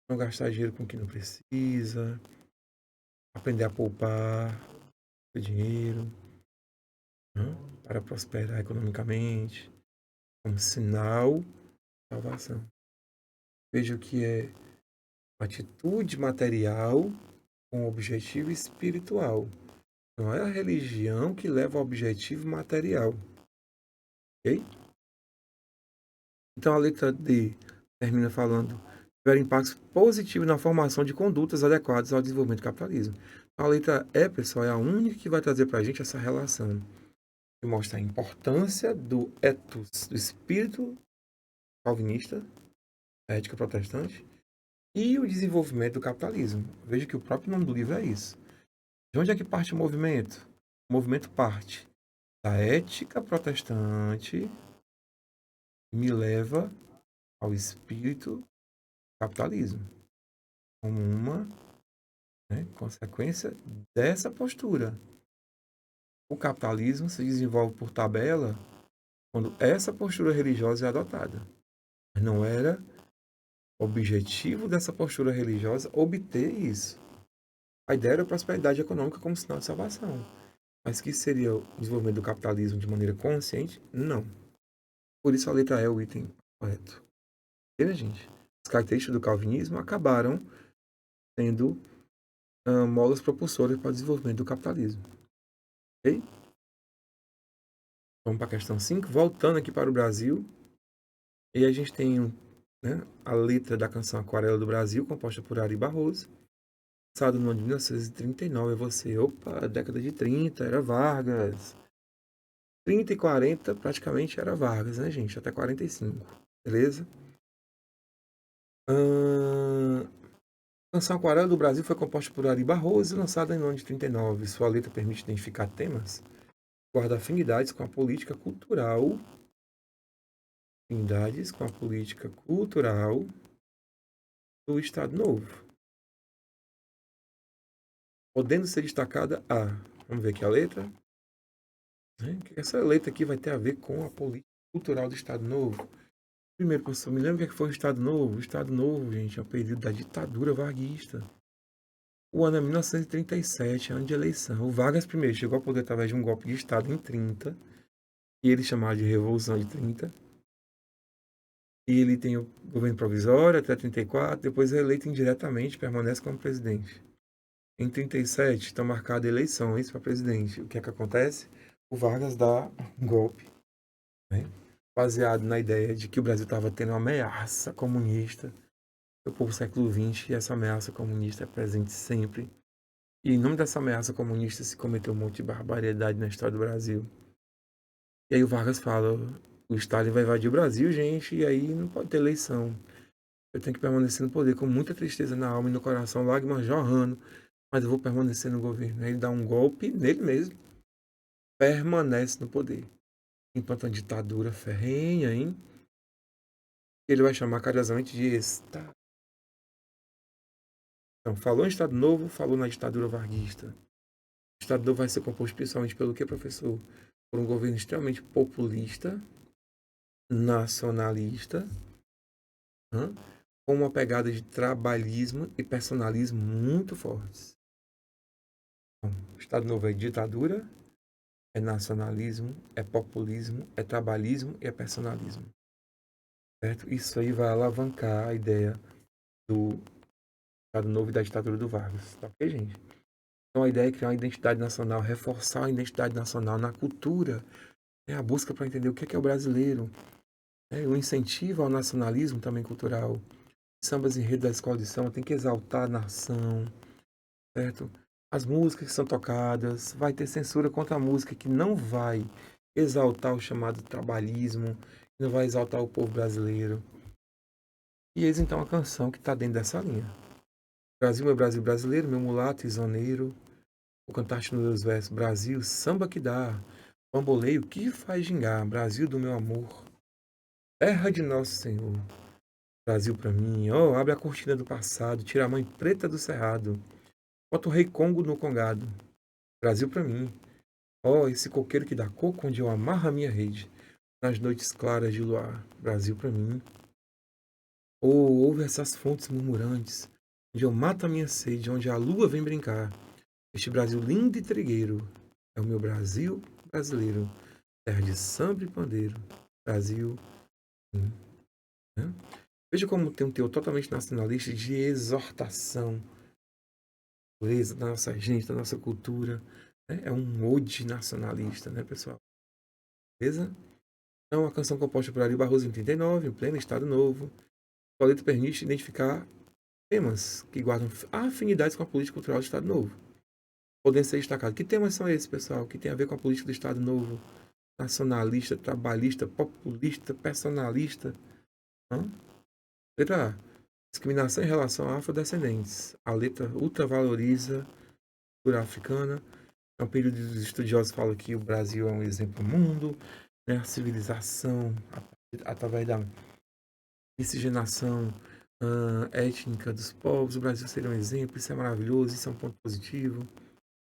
não gastar dinheiro com o que não precisa, aprender a poupar o dinheiro, né? Para prosperar economicamente, como sinal de salvação. Veja o que é atitude material com objetivo espiritual. Não é a religião que leva ao objetivo material. Ok? Então a letra D termina falando tiver impactos positivos na formação de condutas adequadas ao desenvolvimento do capitalismo. Então, a letra E, pessoal, é a única que vai trazer para a gente essa relação. Que mostra a importância do ethos, do espírito calvinista, a ética protestante, e o desenvolvimento do capitalismo. Veja que o próprio nome do livro é isso. De onde é que parte o movimento? O movimento parte da ética protestante e me leva ao espírito do capitalismo, como uma, né, consequência dessa postura. O capitalismo se desenvolve por tabela quando essa postura religiosa é adotada. Mas não era objetivo dessa postura religiosa obter isso. A ideia era a prosperidade econômica como sinal de salvação. Mas que seria o desenvolvimento do capitalismo de maneira consciente? Não. Por isso a letra E é o item correto. Entendeu, gente? As características do calvinismo acabaram sendo molas propulsoras para o desenvolvimento do capitalismo. Ok? Vamos para a questão 5. Voltando aqui para o Brasil. E a gente tem, né, a letra da canção Aquarela do Brasil, composta por Ari Barroso. Lançado no ano de 1939. É você. Opa, década de 30, era Vargas. 30 e 40 praticamente era Vargas, né, gente? Até 45. Beleza? A canção Aquarela do Brasil foi composta por Ari Barroso e lançada no ano de 39. Sua letra permite identificar temas, guarda afinidades com a política cultural, do Estado Novo, podendo ser destacada a, vamos ver aqui a letra, né? Que essa letra aqui vai ter a ver com a política cultural do Estado Novo. Primeiro, professor, me lembra o que foi o Estado Novo? O Estado Novo, gente, é o período da ditadura varguista. O ano é 1937, ano de eleição. O Vargas primeiro chegou ao poder através de um golpe de Estado em 30, que ele chamava de Revolução de 30. E ele tem o governo provisório até 34, depois é eleito indiretamente, permanece como presidente. Em 37, estão marcadas eleições para presidente. O que é que acontece? O Vargas dá um golpe, né? Baseado na ideia de que o Brasil estava tendo uma ameaça comunista do povo do século XX, e essa ameaça comunista é presente sempre. E em nome dessa ameaça comunista se cometeu um monte de barbaridade na história do Brasil. E aí o Vargas fala, o Stalin vai invadir o Brasil, gente, e aí não pode ter eleição. Eu tenho que permanecer no poder com muita tristeza na alma e no coração, lágrimas jorrando, mas eu vou permanecer no governo. Aí ele dá um golpe nele mesmo, permanece no poder. Enquanto a ditadura ferrenha, hein? Ele vai chamar carinhosamente de Estado. Então, falou em Estado Novo, falou na ditadura varguista. O Estado Novo vai ser composto principalmente pelo que, professor? Por um governo extremamente populista, nacionalista, hã? Com uma pegada de trabalhismo e personalismo muito fortes. Então, o Estado Novo é ditadura, é nacionalismo, é populismo, é trabalhismo e é personalismo. Certo? Isso aí vai alavancar a ideia do Estado Novo e da ditadura do Vargas. Tá ok, gente? Então a ideia é criar uma identidade nacional, reforçar a identidade nacional na cultura, né? A busca para entender o que é o brasileiro, né? O incentivo ao nacionalismo também cultural. Sambas enredo da escola de samba tem que exaltar a nação, certo? As músicas que são tocadas, vai ter censura contra a música que não vai exaltar o chamado trabalhismo, que não vai exaltar o povo brasileiro. E eis então a canção que está dentro dessa linha. Brasil, meu Brasil brasileiro, meu mulato isoneiro, vou cantar-te nos meus versos. Brasil, samba que dá, bamboleio que faz gingar. Brasil do meu amor, terra de nosso Senhor. Brasil pra mim, ó, abre a cortina do passado, tira a mãe preta do cerrado, bota o rei Congo no congado. Brasil pra mim, ó, esse coqueiro que dá coco onde eu amarro a minha rede, nas noites claras de luar. Brasil pra mim, ouve essas fontes murmurantes, onde eu mato a minha sede, onde a lua vem brincar. Este Brasil lindo e trigueiro é o meu Brasil brasileiro, terra de samba e pandeiro. Brasil, sim, né? Veja como tem um teor totalmente nacionalista de exortação, beleza, da nossa gente, da nossa cultura. Né? É um ode nacionalista, né, pessoal? Beleza? Então, a canção composta por Ari Barroso em 39, em pleno Estado Novo. A letra permite identificar temas que guardam afinidades com a política cultural do Estado Novo. Podem ser destacados. Que temas são esses, pessoal? Que tem a ver com a política do Estado Novo? Nacionalista, trabalhista, populista, personalista. Hã? Letra A. Discriminação em relação a afrodescendentes. A letra ultravaloriza a cultura africana. É um período dos estudiosos falam que o Brasil é um exemplo no mundo, né? A civilização, através da miscigenação étnica dos povos. O Brasil seria um exemplo, isso é maravilhoso, isso é um ponto positivo.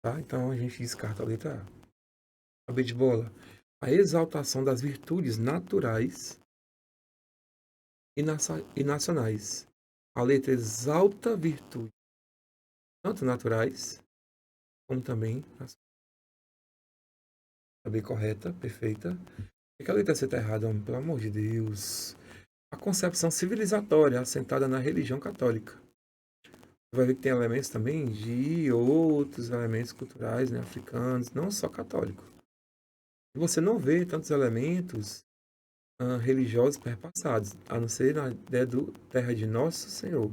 Tá? Então a gente descarta a letra A. A B de bola. A exaltação das virtudes naturais e nacionais. A letra exalta virtudes, tanto naturais como também nacionais. A B correta, perfeita. Por que a letra C está errada, homem? Pelo amor de Deus. A concepção civilizatória assentada na religião católica. Você vai ver que tem elementos também de outros elementos culturais, né, africanos, não só católicos. Você não vê tantos elementos religiosos perpassados, a não ser na ideia do terra de Nosso Senhor.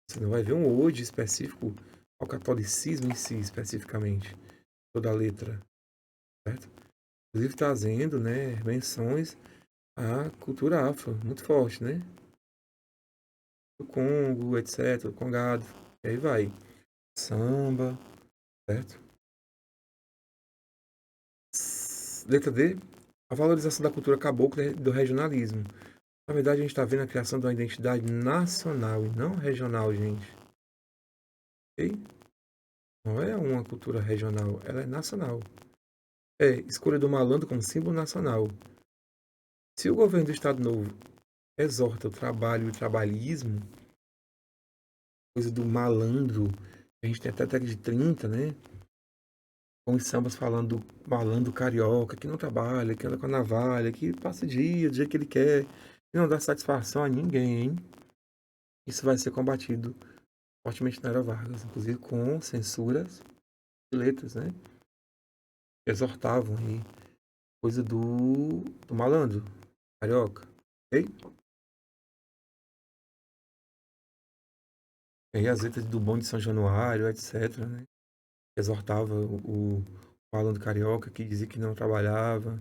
Você não vai ver um ode específico ao catolicismo em si, especificamente, toda a letra, certo? Inclusive trazendo, né, menções à cultura afro, muito forte, né? O Congo, etc., o Congado, e aí vai. Samba, certo? Letra D, a valorização da cultura cabocla e do regionalismo. Na verdade, a gente está vendo a criação de uma identidade nacional e não regional, gente. Ok? Não é uma cultura regional, ela é nacional. É, escolha do malandro como símbolo nacional. Se o governo do Estado Novo exorta o trabalho e o trabalhismo, coisa do malandro, a gente tem até a década de 30, né? Com os sambas falando do malandro carioca, que não trabalha, que anda com a navalha, que passa o dia do jeito que ele quer, e não dá satisfação a ninguém. Isso vai ser combatido fortemente na era Vargas, inclusive com censuras de letras, né? Exortavam aí, coisa do malandro carioca, ok? E aí as letras do Bom de São Januário, etc., né? Exortava o malandro carioca que dizia que não trabalhava,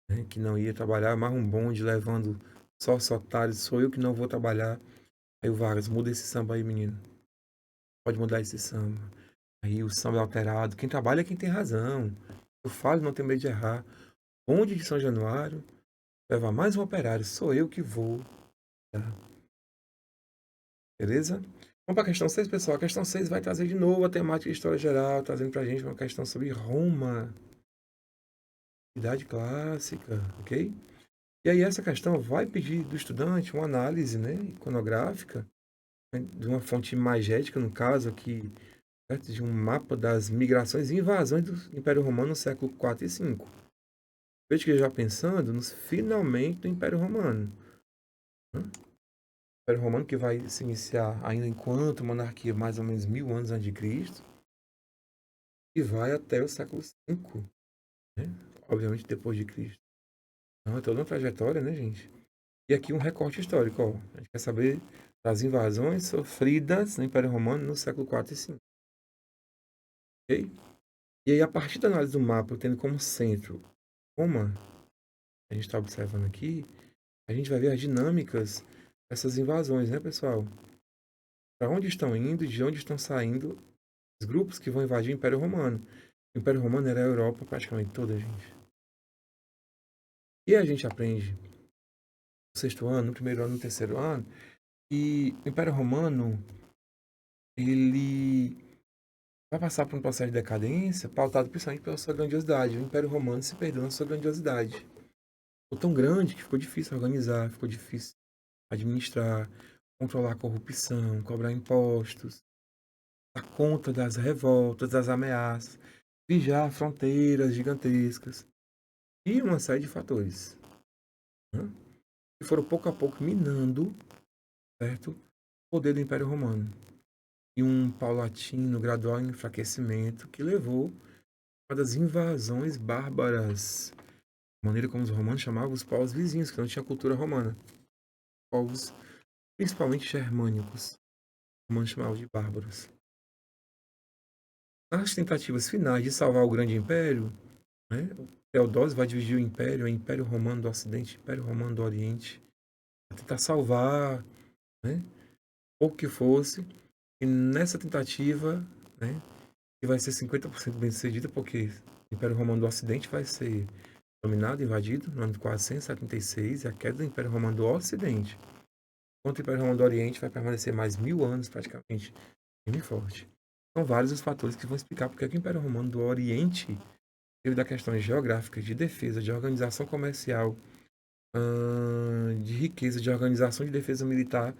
né? Que não ia trabalhar, mais um bonde levando só os otários, sou eu que não vou trabalhar. Aí o Vargas, muda esse samba aí, menino. Pode mudar esse samba. Aí o samba é alterado. Quem trabalha é quem tem razão. Eu falo, não tenho medo de errar. Bonde de São Januário, leva mais um operário, sou eu que vou. Tá? Beleza? Vamos para a questão 6, pessoal. A questão 6 vai trazer de novo a temática de história geral, trazendo para a gente uma questão sobre Roma, Idade Clássica, ok? E aí essa questão vai pedir do estudante uma análise, né, iconográfica, né, de uma fonte imagética, no caso aqui, certo? De um mapa das migrações e invasões do Império Romano no século 4 e 5. Veja que já pensando nos finalmente do Império Romano. Né? O Império Romano que vai se iniciar ainda enquanto monarquia mais ou menos 1000 anos antes de Cristo e vai até o século 5, né? Obviamente depois de Cristo. Então é toda uma trajetória, né, gente? E aqui um recorte histórico, ó. A gente quer saber das invasões sofridas no Império Romano no século 4 e 5. Ok? E aí, a partir da análise do mapa, tendo como centro Roma, a gente está observando aqui, a gente vai ver as dinâmicas dessas invasões, né, pessoal? Para onde estão indo, de onde estão saindo os grupos que vão invadir o Império Romano. O Império Romano era a Europa praticamente toda, gente. E a gente aprende no sexto ano, no primeiro ano, no terceiro ano, que o Império Romano, ele vai passar por um processo de decadência pautado principalmente pela sua grandiosidade. O Império Romano se perdeu na sua grandiosidade. Ficou tão grande que ficou difícil organizar, ficou difícil administrar, controlar a corrupção, cobrar impostos, dar conta das revoltas, das ameaças, vigiar fronteiras gigantescas e uma série de fatores, né? Que foram pouco a pouco minando, certo, o poder do Império Romano. E um paulatino, gradual enfraquecimento que levou a uma das invasões bárbaras, a maneira como os romanos chamavam os povos vizinhos, que não tinha cultura romana. Povos principalmente germânicos, os romanos chamavam de bárbaros. Nas tentativas finais de salvar o grande império, né, Teodósio vai dividir o império em Império Romano do Ocidente e Império Romano do Oriente, para tentar salvar, né, ou que fosse. E nessa tentativa, né, que vai ser 50% bem sucedida, porque o Império Romano do Ocidente vai ser dominado, invadido, no ano de 476, e a queda do Império Romano do Ocidente. Enquanto o Império Romano do Oriente vai permanecer mais 1000 anos, praticamente, firme e forte. São vários os fatores que vão explicar porque que o Império Romano do Oriente, devido a questões geográficas, de defesa, de organização comercial, de riqueza, de organização de defesa militar,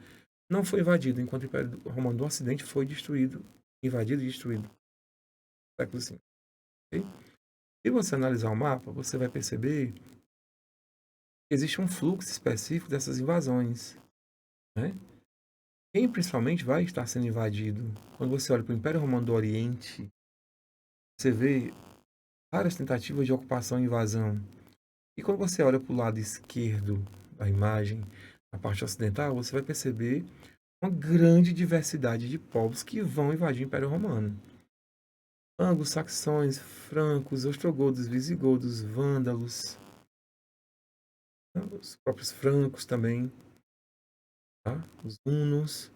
não foi invadido, enquanto o Império Romano do Ocidente foi destruído, invadido e destruído no século V. Okay? Se você analisar o mapa, você vai perceber que existe um fluxo específico dessas invasões, né? Quem principalmente vai estar sendo invadido? Quando você olha para o Império Romano do Oriente, você vê várias tentativas de ocupação e invasão. E quando você olha para o lado esquerdo da imagem, na parte ocidental, você vai perceber uma grande diversidade de povos que vão invadir o Império Romano. Anglo-saxões, francos, ostrogodos, visigodos, vândalos, né? Os próprios francos também, tá? Os hunos.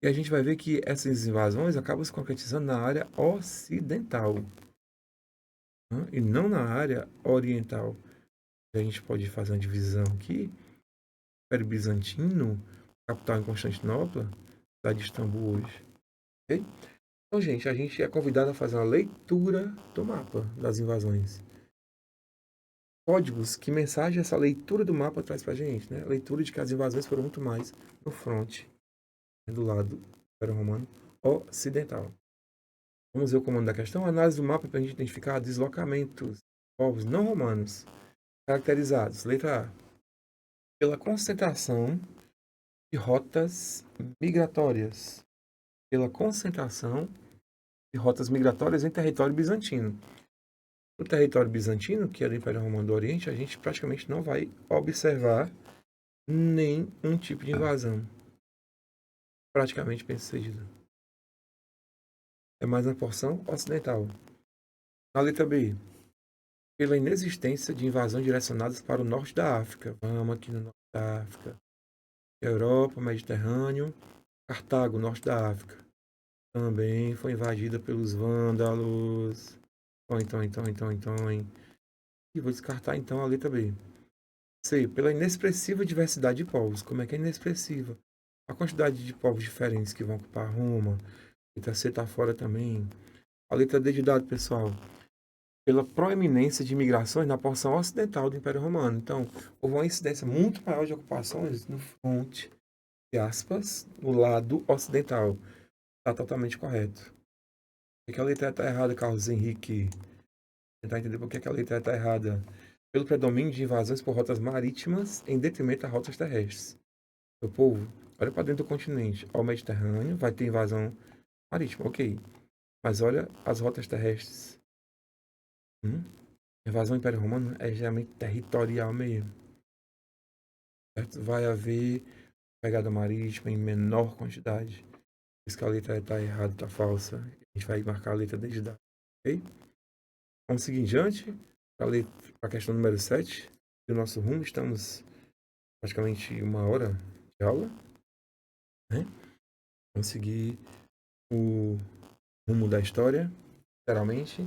E a gente vai ver que essas invasões acabam se concretizando na área ocidental, né? E não na área oriental. A gente pode fazer uma divisão aqui. Império Bizantino, capital em Constantinopla, cidade de Istambul hoje. Ok? Então, gente, a gente é convidado a fazer uma leitura do mapa das invasões. Códigos, que mensagem essa leitura do mapa traz pra gente, né? A leitura de que as invasões foram muito mais no fronte, né, do lado do Império Romano Ocidental. Vamos ver o comando da questão. A análise do mapa para a gente identificar deslocamentos de povos não romanos, caracterizados, letra A, pela concentração de rotas migratórias. Pela concentração de rotas migratórias em território bizantino. No território bizantino, que é do Império Romano do Oriente, a gente praticamente não vai observar nenhum tipo de invasão. Praticamente bem sucedida. É mais na porção ocidental. Na letra B, pela inexistência de invasões direcionadas para o norte da África. Vamos aqui no norte da África. Europa, Mediterrâneo, Cartago, norte da África. Também foi invadida pelos vândalos. Hein? E vou descartar então a letra B. C. Pela inexpressiva diversidade de povos. Como é que é inexpressiva? A quantidade de povos diferentes que vão ocupar Roma. A letra C está fora também. A letra D de dado, pessoal, pela proeminência de imigrações na porção ocidental do Império Romano. Então, houve uma incidência muito maior de ocupações no fronte, de aspas, no lado ocidental. Está totalmente correto. Por que a letra está errada, Carlos Henrique? Tentar entender por que a letra está errada. Pelo predomínio de invasões por rotas marítimas em detrimento a rotas terrestres. Meu povo, olha para dentro do continente. Ao Mediterrâneo vai ter invasão marítima, ok. Mas olha as rotas terrestres. Invasão do Império Romano é geralmente territorial mesmo. Certo? Vai haver pegada marítima em menor quantidade. Por isso que a letra está errada, está falsa. A gente vai marcar a letra desde a. Ok? Vamos seguir em diante para a questão número 7 do nosso rumo. Estamos praticamente 1 hora de aula. Né? Vamos seguir o rumo da história, literalmente.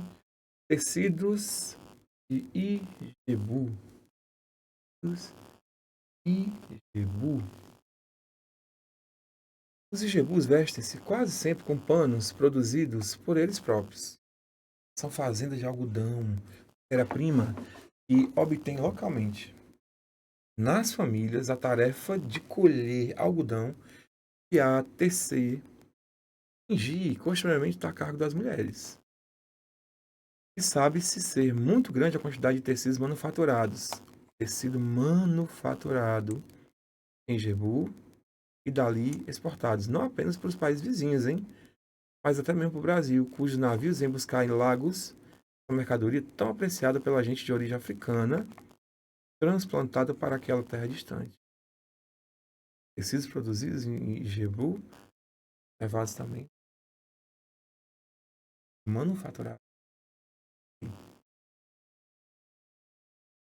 Tecidos de Ijebu. Ijebu. Os Ijebus vestem-se quase sempre com panos produzidos por eles próprios. São fazendas de algodão, matéria-prima, que obtêm localmente. Nas famílias, a tarefa de colher algodão e a tecer, tingir e costumeiramente está a cargo das mulheres. E sabe-se ser muito grande a quantidade de tecidos manufaturados. Tecido manufaturado em Jebu e dali exportados, não apenas para os países vizinhos, hein? Mas até mesmo para o Brasil, cujos navios vêm buscar em lagos uma mercadoria tão apreciada pela gente de origem africana, transplantada para aquela terra distante. Tecidos produzidos em Jebu, levados também, manufaturados.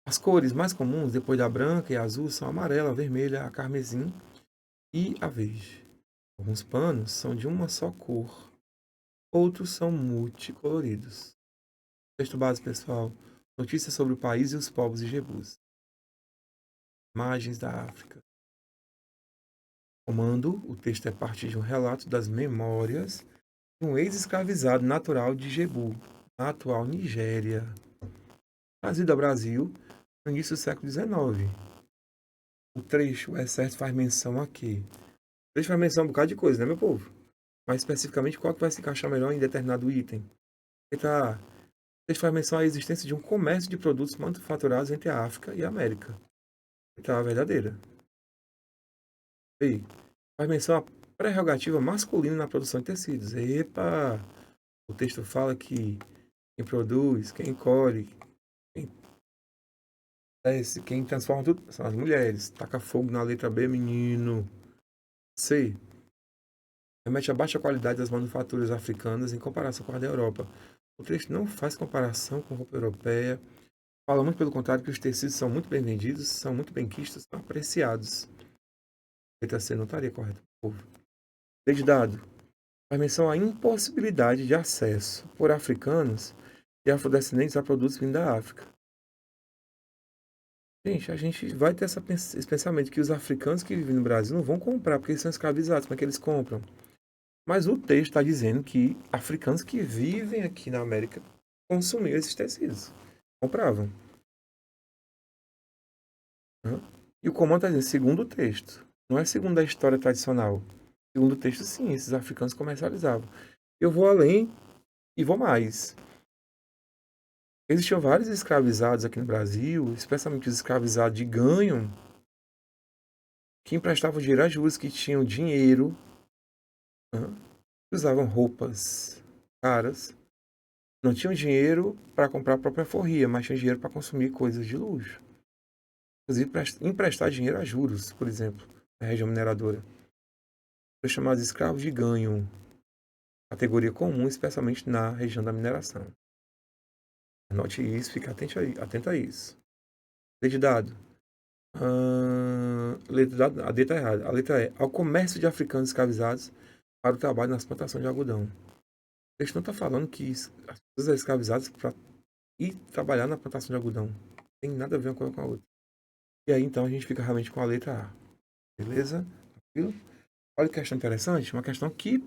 As cores mais comuns, depois da branca e azul, são a amarela, a vermelha, a carmesim e a verde. Alguns panos são de uma só cor, outros são multicoloridos. Texto base, pessoal. Notícias sobre o país e os povos Ijebus. Imagens da África. Comando, o texto é parte de um relato das memórias de um ex-escravizado natural de Jebu, na atual Nigéria, trazido ao Brasil no início do século XIX. O trecho, o excerto, faz menção a quê? O trecho faz menção a um bocado de coisa, né, meu povo? Mas especificamente qual que vai se encaixar melhor em determinado item. Eita, o texto faz menção à existência de um comércio de produtos manufaturados entre a África e a América. Eita, verdadeira. E faz menção à prerrogativa masculina na produção de tecidos. Epa! O texto fala que quem produz, quem colhe, quem tece, quem transforma tudo são as mulheres. Taca fogo na letra B, menino. C. Remete à baixa qualidade das manufaturas africanas em comparação com a da Europa. O texto não faz comparação com a roupa europeia. Fala muito pelo contrário que os tecidos são muito bem vendidos, são muito bem quistos, são apreciados. Letra C não estaria correto, povo. Desde dado. Faz menção à impossibilidade de acesso por africanos e afrodescendentes a produtos vindos da África. Gente, a gente vai ter esse pensamento que os africanos que vivem no Brasil não vão comprar porque eles são escravizados. Como é que eles compram? Mas o texto está dizendo que africanos que vivem aqui na América consumiam esses tecidos. Compravam. E o comando está dizendo, segundo o texto. Não é segundo a história tradicional. Segundo o texto, sim, esses africanos comercializavam. Eu vou além e vou mais. Existiam vários escravizados aqui no Brasil, especialmente os escravizados de ganho, que emprestavam dinheiro a juros que tinham dinheiro, usavam roupas caras, não tinham dinheiro para comprar a própria forria, mas tinham dinheiro para consumir coisas de luxo. Inclusive, emprestar dinheiro a juros, por exemplo, na região mineradora. Foi chamado de escravos de ganho, categoria comum, especialmente na região da mineração. Anote isso, fique atento a isso. Leite dado. A letra está errada. A letra é ao comércio de africanos escravizados para o trabalho nas plantações de algodão. O texto não está falando que as pessoas eram escravizadas para ir trabalhar na plantação de algodão. Não tem nada a ver uma coisa com a outra. E aí, então, a gente fica realmente com a letra A. Beleza? Tranquilo? Olha que questão interessante, uma questão que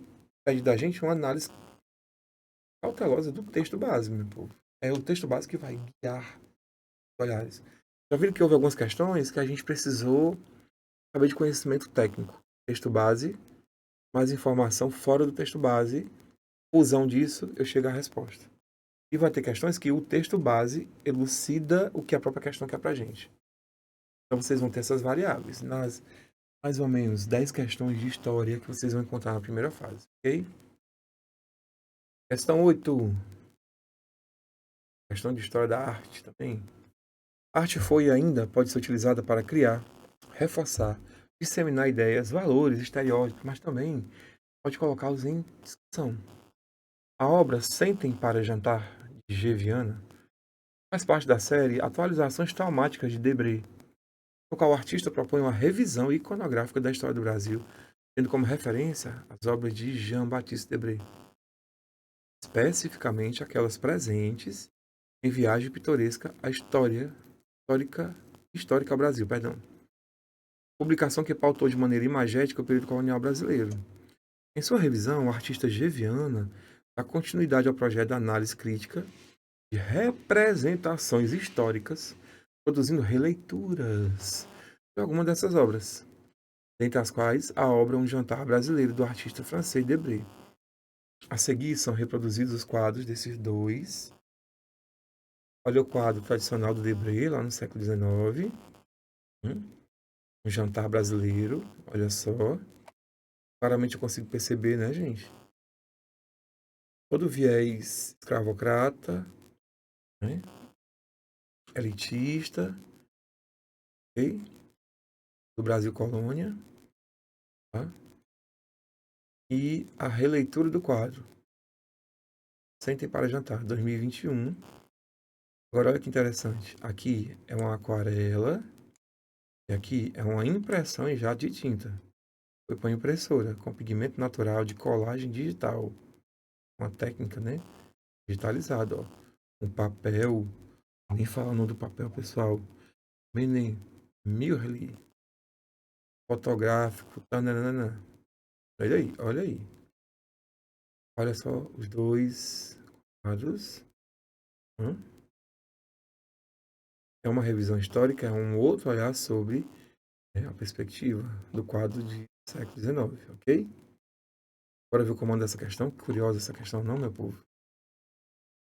pede da gente uma análise cautelosa do texto base, meu povo. É o texto base que vai guiar os olhares. Já viram que houve algumas questões que a gente precisou saber de conhecimento técnico. Texto base, mais informação fora do texto base. Fusão disso, eu chego à resposta. E vai ter questões que o texto base elucida o que a própria questão quer pra gente. Então vocês vão ter essas variáveis nas mais ou menos 10 questões de história que vocês vão encontrar na primeira fase, ok? Questão 8. Questão de história da arte também. A arte foi e ainda pode ser utilizada para criar, reforçar, disseminar ideias, valores, estereótipos, mas também pode colocá-los em discussão. A obra Sentem para Jantar, de G. Viana, faz parte da série Atualizações Traumáticas de Debré, no qual o artista propõe uma revisão iconográfica da história do Brasil, tendo como referência as obras de Jean-Baptiste Debré, especificamente aquelas presentes em Viagem Pitoresca à Histórica ao Brasil, perdão. Publicação que pautou de maneira imagética o período colonial brasileiro. Em sua revisão, o artista G. Viana dá continuidade ao projeto de análise crítica de representações históricas, produzindo releituras de algumas dessas obras, dentre as quais a obra Um Jantar Brasileiro, do artista francês Debré. A seguir são reproduzidos os quadros desses dois. Olha o quadro tradicional do Debré, lá no século XIX. Um Jantar Brasileiro, olha só. Claramente eu consigo perceber, né, gente? Todo viés escravocrata, né? Elitista, ok? Do Brasil Colônia, tá? E a releitura do quadro. Sentem para Jantar, 2021. Agora olha que interessante. Aqui é uma aquarela e aqui é uma impressão em jato de tinta. Foi para impressora, com pigmento natural de colagem digital. Uma técnica, né? Digitalizada, ó. Um papel, nem fala o nome do papel, pessoal. Menem, Milrli, fotográfico, tananana. Olha aí, olha aí. Olha só os dois quadros. É uma revisão histórica, é um outro olhar sobre a perspectiva do quadro de século XIX, ok? Bora ver o comando dessa questão. Que curiosa essa questão, não, meu povo?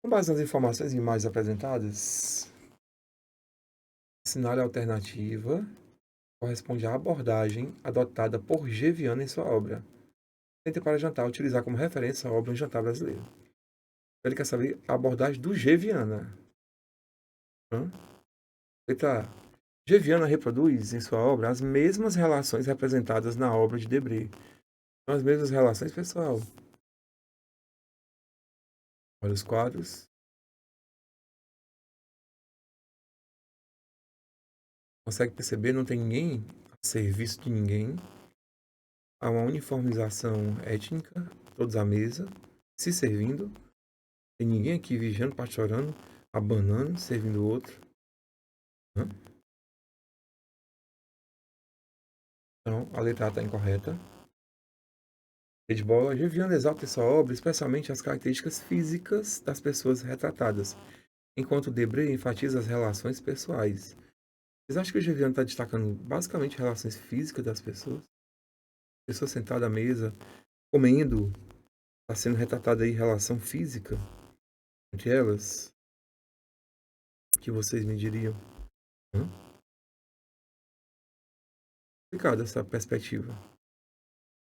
Com base nas informações e imagens apresentadas, a cenário alternativa corresponde à abordagem adotada por G. Viana em sua obra. Tente para Jantar utilizar como referência a obra Um Jantar Brasileiro. Ele quer saber a abordagem do G. Viana. Eita, G. Viana reproduz em sua obra as mesmas relações representadas na obra de Debré. São as mesmas relações, pessoal. Olha os quadros. Consegue perceber? Não tem ninguém a serviço de ninguém. Há uma uniformização étnica, todos à mesa, se servindo. Tem ninguém aqui vigiando, pastorando, abanando, servindo o outro. Então, a letra A está incorreta. De bola, Giviano exalta em sua obra especialmente as características físicas das pessoas retratadas, enquanto Debré enfatiza as relações pessoais. Vocês acham que o Giviano está destacando basicamente relações físicas das pessoas? Pessoa sentada à mesa, comendo, está sendo retratada aí relação física entre elas? O que vocês me diriam? Complicada essa perspectiva.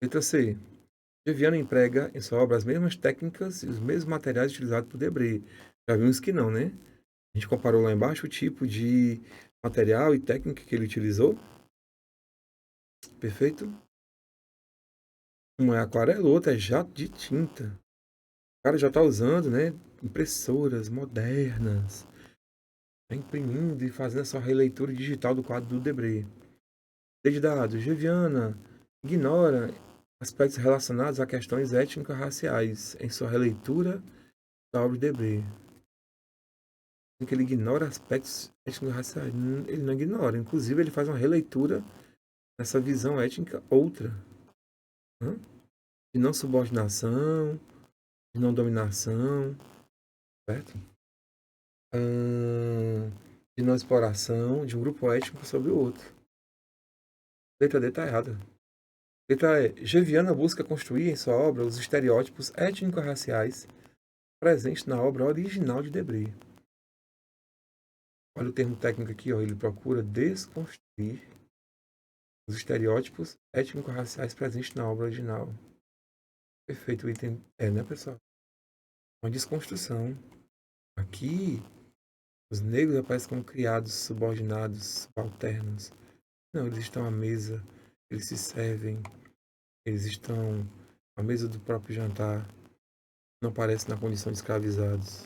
Letra C. Giviano emprega em sua obra as mesmas técnicas e os mesmos materiais utilizados por Debré. Já vimos que não, né? A gente comparou lá embaixo o tipo de material e técnica que ele utilizou. Perfeito? Uma é aquarela, outra é jato de tinta. O cara já está usando, né? Impressoras modernas. Tá imprimindo e fazendo essa releitura digital do quadro do Debré. Desde dados, Giviana ignora aspectos relacionados a questões étnico-raciais em sua releitura da obra de Debré. Que ele ignora aspectos étnico-raciais. Ele não ignora. Inclusive, ele faz uma releitura dessa visão étnica outra. hã? De não subordinação, de não dominação, certo? De não exploração de um grupo étnico sobre o outro. Letra D tá errada. Letra E. Geviana busca construir em sua obra os estereótipos étnico-raciais presentes na obra original de Debré. Olha o termo técnico aqui, ó. Ele procura desconstruir os estereótipos étnico-raciais presentes na obra original. Perfeito, o item é, né, pessoal? Uma desconstrução. Aqui, os negros aparecem como criados, subordinados, subalternos. Não, eles estão à mesa, eles se servem, eles estão à mesa do próprio jantar. Não aparecem na condição de escravizados.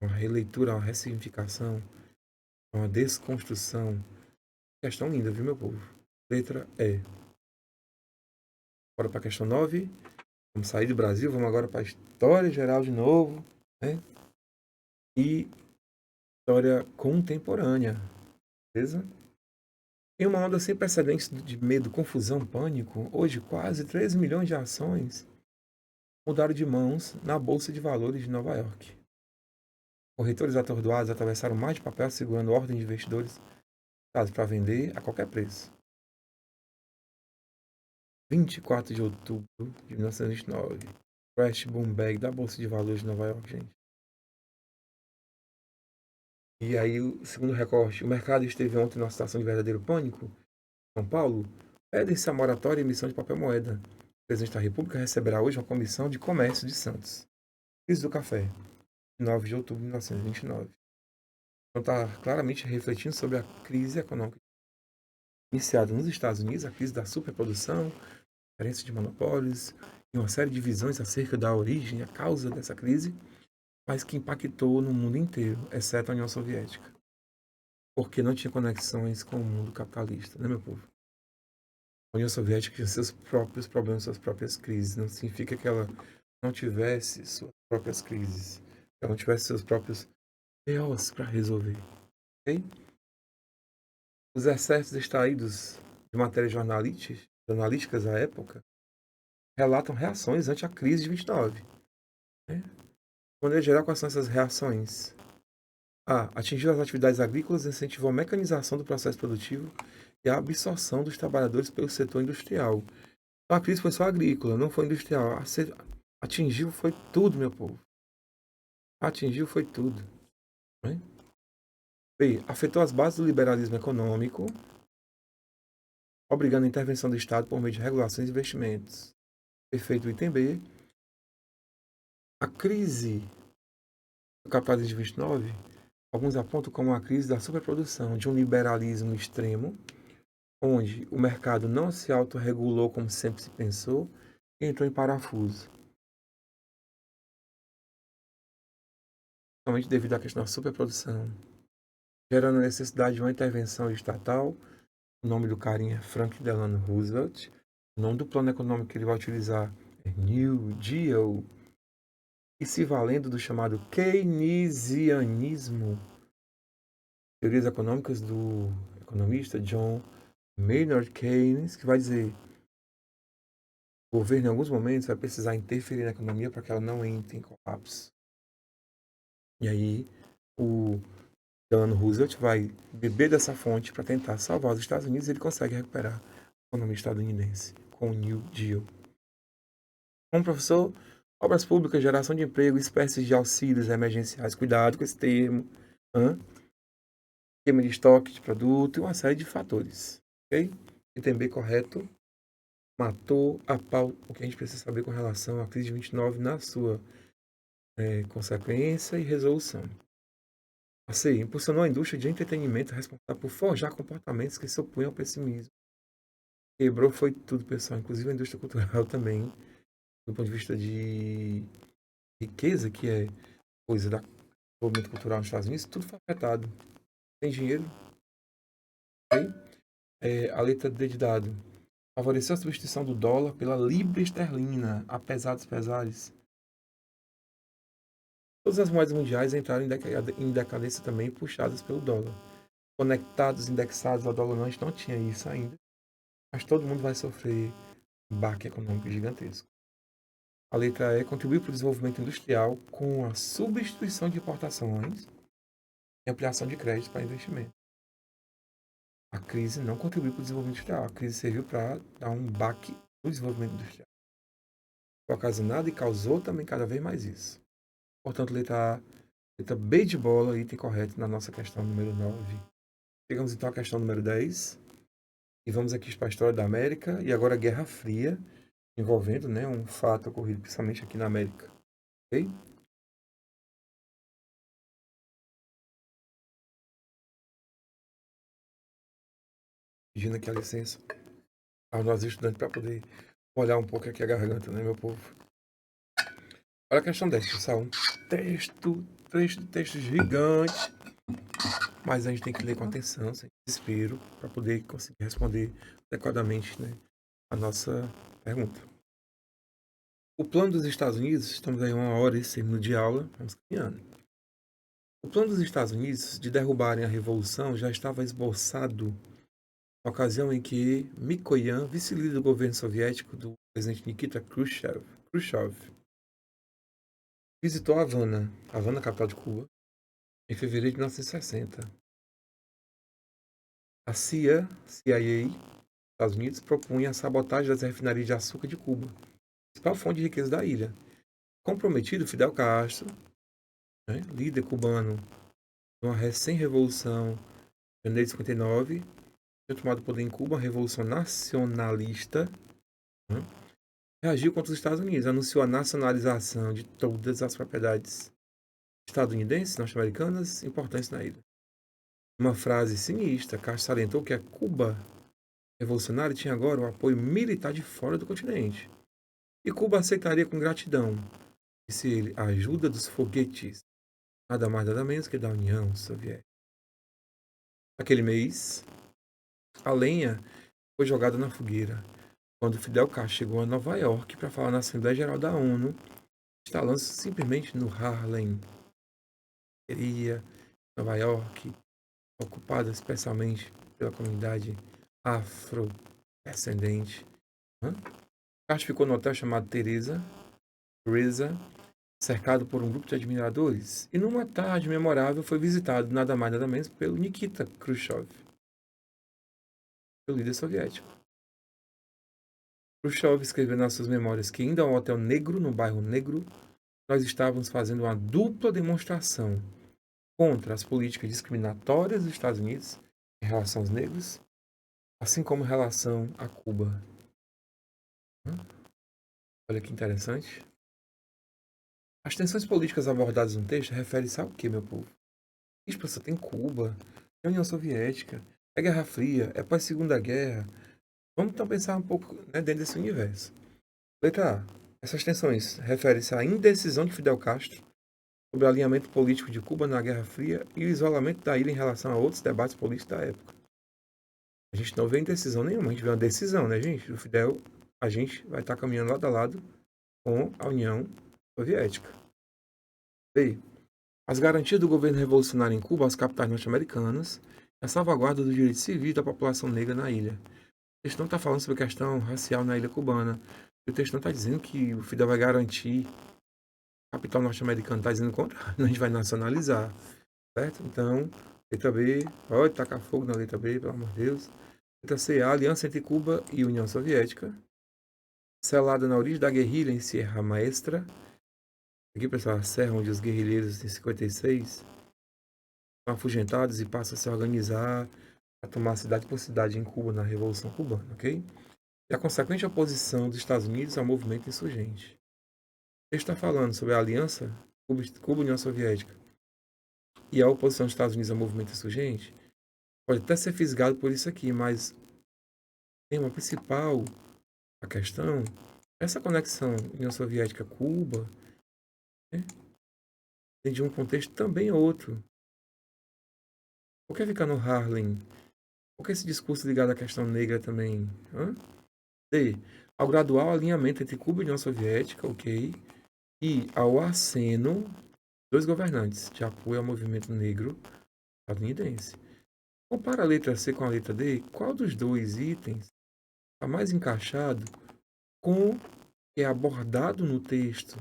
Uma releitura, uma ressignificação, uma desconstrução. Questão linda, viu, meu povo? Letra E. Bora para a questão 9. Vamos sair do Brasil, vamos agora para a história geral de novo, né? E história contemporânea, beleza? Em uma onda sem precedentes de medo, confusão, pânico, hoje quase 13 milhões de ações mudaram de mãos na Bolsa de Valores de Nova York. Corretores atordoados atravessaram mais de papel segurando ordem de investidores para vender a qualquer preço. 24 de outubro de 1929. Crash boom bag da Bolsa de Valores de Nova York, gente. E aí, o segundo recorte, o mercado esteve ontem numa situação de verdadeiro pânico. São Paulo, pedem-se a moratória e emissão de papel moeda. O presidente da República receberá hoje uma comissão de comércio de Santos. Crise do café, 9 de outubro de 1929. Então está claramente refletindo sobre a crise econômica iniciada nos Estados Unidos, a crise da superprodução, diferença de monopólios e uma série de visões acerca da origem e a causa dessa crise, mas que impactou no mundo inteiro, exceto a União Soviética, porque não tinha conexões com o mundo capitalista, né, meu povo? A União Soviética tinha seus próprios problemas, suas próprias crises. Não significa que ela não tivesse suas próprias crises, que ela não tivesse seus próprios BOs para resolver, ok? Os excessos extraídos de matérias jornalísticas à época relatam reações ante a crise de 29. Né? De maneira geral, quais são essas reações? A. Atingiu as atividades agrícolas e incentivou a mecanização do processo produtivo e a absorção dos trabalhadores pelo setor industrial. Então, a crise foi só agrícola, não foi industrial. Atingiu foi tudo, meu povo. Atingiu foi tudo. Né? B. Afetou as bases do liberalismo econômico, obrigando a intervenção do Estado por meio de regulações e investimentos. Perfeito, item B. A crise do capitalismo de 29, alguns apontam como a crise da superprodução, de um liberalismo extremo, onde o mercado não se autorregulou como sempre se pensou e entrou em parafuso. Somente devido à questão da superprodução, gerando a necessidade de uma intervenção estatal. O nome do carinha é Franklin Delano Roosevelt. O nome do plano econômico que ele vai utilizar é New Deal, e se valendo do chamado keynesianismo, teorias econômicas do economista John Maynard Keynes, que vai dizer: o governo em alguns momentos vai precisar interferir na economia para que ela não entre em colapso. E aí o Delano Roosevelt vai beber dessa fonte para tentar salvar os Estados Unidos, e ele consegue recuperar a economia estadunidense com o New Deal. Como professor, obras públicas, geração de emprego, espécies de auxílios emergenciais, cuidado com esse termo, esquema de estoque de produto e uma série de fatores. Ok? Item B correto. Matou a pau o que a gente precisa saber com relação à crise de 29 na sua consequência e resolução. A C. Impulsionou a indústria de entretenimento responsável por forjar comportamentos que se opõem ao pessimismo. Quebrou foi tudo, pessoal, inclusive a indústria cultural também, do ponto de vista de riqueza, que é coisa do movimento cultural nos Estados Unidos, tudo foi afetado. Tem dinheiro, ok? A letra D de dado. Favoreceu a substituição do dólar pela libra esterlina, apesar dos pesares. Todas as moedas mundiais entraram em decadência também, puxadas pelo dólar. Conectados, indexados ao dólar, não, a gente não tinha isso ainda. Mas todo mundo vai sofrer um baque econômico gigantesco. A letra E, contribuir para o desenvolvimento industrial com a substituição de importações e ampliação de crédito para investimento. A crise não contribuiu para o desenvolvimento industrial. A crise serviu para dar um baque no desenvolvimento industrial. Foi ocasionado e causou também cada vez mais isso. Portanto, letra A, letra B de bola, item correto na nossa questão número 9. Chegamos então à questão número 10. E vamos aqui para a história da América e agora a Guerra Fria, envolvendo, né, um fato ocorrido principalmente aqui na América. Ok? Pedindo aqui a licença aos nossos estudantes para poder molhar um pouco aqui a garganta, né, meu povo? Olha a questão 10, pessoal. Um texto gigante, mas a gente tem que ler com atenção, sem desespero, para poder conseguir responder adequadamente, né, a nossa pergunta. O plano dos Estados Unidos, estamos aí 1 hora e 6 minutos de aula, vamos caminhando. O plano dos Estados Unidos de derrubarem a revolução já estava esboçado na ocasião em que Mikoyan, vice-líder do governo soviético do presidente Nikita Khrushchev, visitou Havana, capital de Cuba, em fevereiro de 1960. A CIA, Estados Unidos, propunha a sabotagem das refinarias de açúcar de Cuba, principal fonte de riqueza da ilha. Comprometido, Fidel Castro, né, líder cubano de uma recém-revolução em janeiro de 59, tinha tomado o poder em Cuba, uma revolução nacionalista, né, reagiu contra os Estados Unidos, anunciou a nacionalização de todas as propriedades estadunidenses, norte-americanas, importantes na ilha. Uma frase sinistra, Castro salientou que a Cuba revolucionária tinha agora o apoio militar de fora do continente. E Cuba aceitaria com gratidão, disse ele, a ajuda dos foguetes, nada mais nada menos que da União Soviética. Naquele mês, a lenha foi jogada na fogueira, quando Fidel Castro chegou a Nova York para falar na Assembleia Geral da ONU, instalando-se simplesmente no Harlem. Seria Nova York, ocupada especialmente pela comunidade afrodescendente. Castro ficou no hotel chamado Teresa, cercado por um grupo de admiradores, e numa tarde memorável foi visitado nada mais nada menos pelo Nikita Khrushchev, o líder soviético. Khrushchev escreveu nas suas memórias que, indo ao Hotel Negro, no bairro Negro, nós estávamos fazendo uma dupla demonstração contra as políticas discriminatórias dos Estados Unidos em relação aos negros, assim como em relação a Cuba. Olha que interessante. As tensões políticas abordadas no texto referem-se ao que, meu povo? Isso, você tem Cuba, tem União Soviética, é Guerra Fria, é pós-Segunda Guerra. Vamos então pensar um pouco, né, dentro desse universo. Letra A. Essas tensões referem-se à indecisão de Fidel Castro sobre o alinhamento político de Cuba na Guerra Fria e o isolamento da ilha em relação a outros debates políticos da época. A gente não vê indecisão nenhuma, a gente vê uma decisão, né, gente? O Fidel, a gente vai estar caminhando lado a lado com a União Soviética. B. As garantias do governo revolucionário em Cuba às capitais norte-americanas e a salvaguarda dos direitos civis da população negra na ilha. O texto não está falando sobre a questão racial na ilha cubana. O texto não está dizendo que o Fidel vai garantir a capital norte-americana, está dizendo o contrário. A gente vai nacionalizar, certo? Então, letra B, pode tacar fogo na letra B, pelo amor de Deus. Letra C, a aliança entre Cuba e União Soviética, selada na origem da guerrilha em Sierra Maestra. Aqui, pessoal, a serra onde os guerrilheiros em 56 são afugentados e passam a se organizar para tomar cidade por cidade em Cuba na Revolução Cubana, ok? E a consequente oposição dos Estados Unidos ao movimento insurgente. Ele está falando sobre a aliança Cuba-União Soviética e a oposição dos Estados Unidos ao movimento insurgente. Pode até ser fisgado por isso aqui, mas tem uma principal a questão, essa conexão União Soviética-Cuba, né, tem de um contexto também outro. Por que ficar no Harlem? Por que esse discurso ligado à questão negra também? D. Ao gradual alinhamento entre Cuba e União Soviética, ok? E ao aceno dois governantes de apoio ao movimento negro estadunidense. Compara a letra C com a letra D. Qual dos dois itens está mais encaixado com o que é abordado no texto,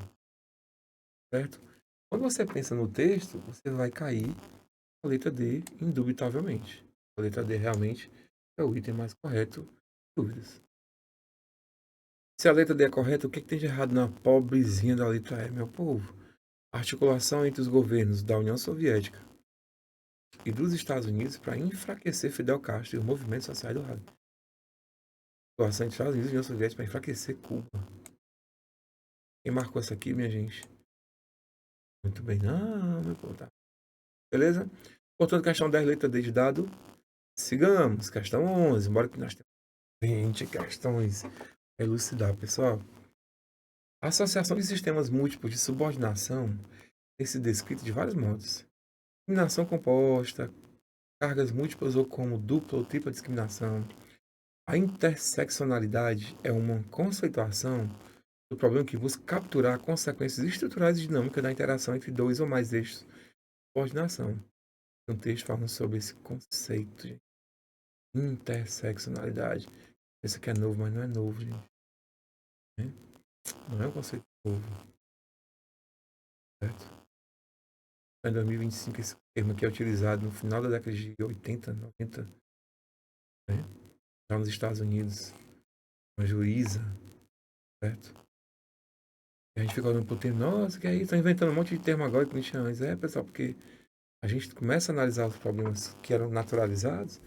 certo? Quando você pensa no texto, você vai cair a letra D, indubitavelmente. A letra D realmente é o item mais correto. Dúvidas. Se a letra D é correta, o que tem de errado na pobrezinha da letra E, meu povo? Articulação entre os governos da União Soviética e dos Estados Unidos para enfraquecer Fidel Castro e o movimento social do rádio. Articulação entre Estados Unidos e União Soviética para enfraquecer Cuba. Quem marcou isso aqui, minha gente? Muito bem, não, meu povo, tá. Beleza? Portanto, questão 10, letra D de dado. Sigamos, questão 11, embora que nós temos 20 questões a elucidar, pessoal. A associação de sistemas múltiplos de subordinação tem sido descrita de vários modos. Discriminação composta, cargas múltiplas ou como dupla ou tripla discriminação. A interseccionalidade é uma conceituação do problema que busca capturar consequências estruturais e dinâmicas da interação entre dois ou mais eixos de subordinação. Um texto falando sobre esse conceito, gente. Interseccionalidade. Isso aqui é novo, mas não é novo, gente. Não é um conceito novo, certo? Em 2025, esse termo aqui é utilizado no final da década de 80, 90, né? Lá nos Estados Unidos, uma juíza, certo? E a gente fica olhando pro termo, nossa, que é isso? Estão inventando um monte de termo agora que não tinha antes. É, pessoal, porque a gente começa a analisar os problemas que eram naturalizados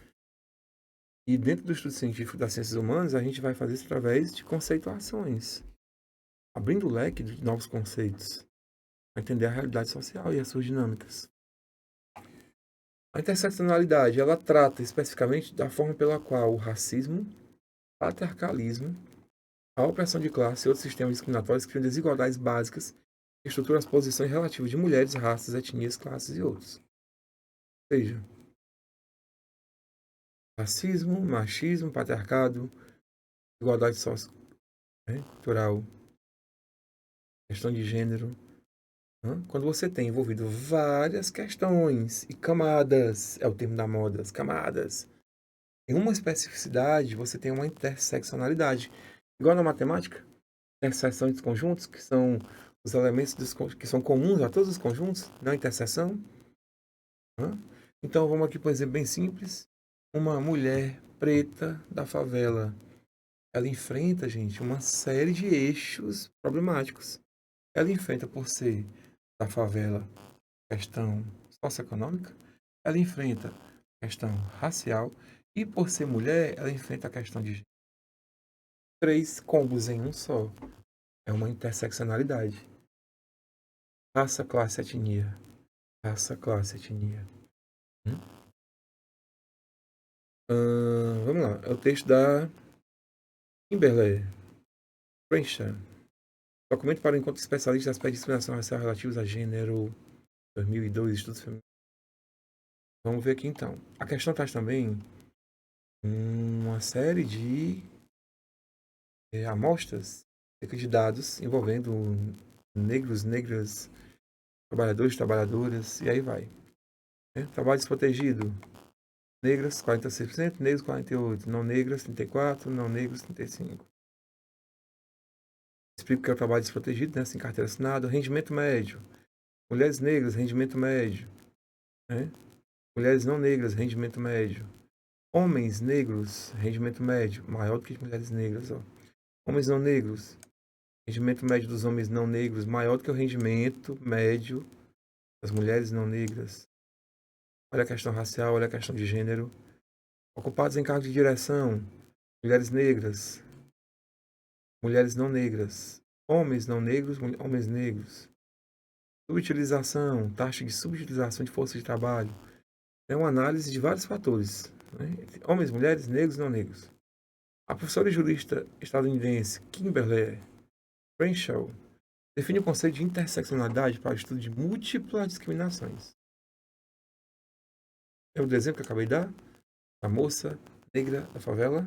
e dentro do estudo científico das ciências humanas, a gente vai fazer isso através de conceituações, abrindo o leque de novos conceitos, para entender a realidade social e as suas dinâmicas. A interseccionalidade, ela trata especificamente da forma pela qual o racismo, patriarcalismo, a opressão de classe e outros sistemas discriminatórios criam desigualdades básicas que estruturam as posições relativas de mulheres, raças, etnias, classes e outros. Ou seja, racismo, machismo, patriarcado, igualdade cultural, questão de gênero. Quando você tem envolvido várias questões e camadas, é o termo da moda, as camadas, em uma especificidade, você tem uma interseccionalidade. Igual na matemática, interseção entre conjuntos, que são os elementos que são comuns a todos os conjuntos, na interseção. Então, vamos aqui para um exemplo bem simples. Uma mulher preta da favela, ela enfrenta, gente, uma série de eixos problemáticos. Ela enfrenta, por ser da favela, questão socioeconômica, ela enfrenta questão racial e, por ser mulher, ela enfrenta a questão de gênero. 3 combos em um só. É uma interseccionalidade. Raça, classe, etnia. Raça, classe, etnia. Vamos lá. É o texto da Kimberly Crenshaw. Documento para o encontro de especialistas das aspectos de discriminação racial relativos a gênero 2002, estudos femininos. Vamos ver aqui então. A questão traz também uma série de amostras de dados envolvendo negros, negras, trabalhadores, trabalhadoras, e aí vai. Trabalho desprotegido. Negras, 46%, negros, 48%, não negras, 34%, não negros, 35%. Explico que é o trabalho desprotegido, né? Sem carteira assinada. Rendimento médio. Mulheres negras, rendimento médio. Né? Mulheres não negras, rendimento médio. Homens negros, rendimento médio. Maior do que mulheres negras. Ó. Homens não negros, rendimento médio dos homens não negros. Maior do que o rendimento médio das mulheres não negras. Olha a questão racial, olha a questão de gênero. Ocupados em cargos de direção. Mulheres negras. Mulheres não negras. Homens não negros, homens negros. Subutilização, taxa de subutilização de força de trabalho. É uma análise de vários fatores, né? Homens, mulheres, negros e não negros. A professora e jurista estadunidense Kimberly Crenshaw define o conceito de interseccionalidade para o estudo de múltiplas discriminações. É o exemplo que eu acabei de dar, da moça negra da favela.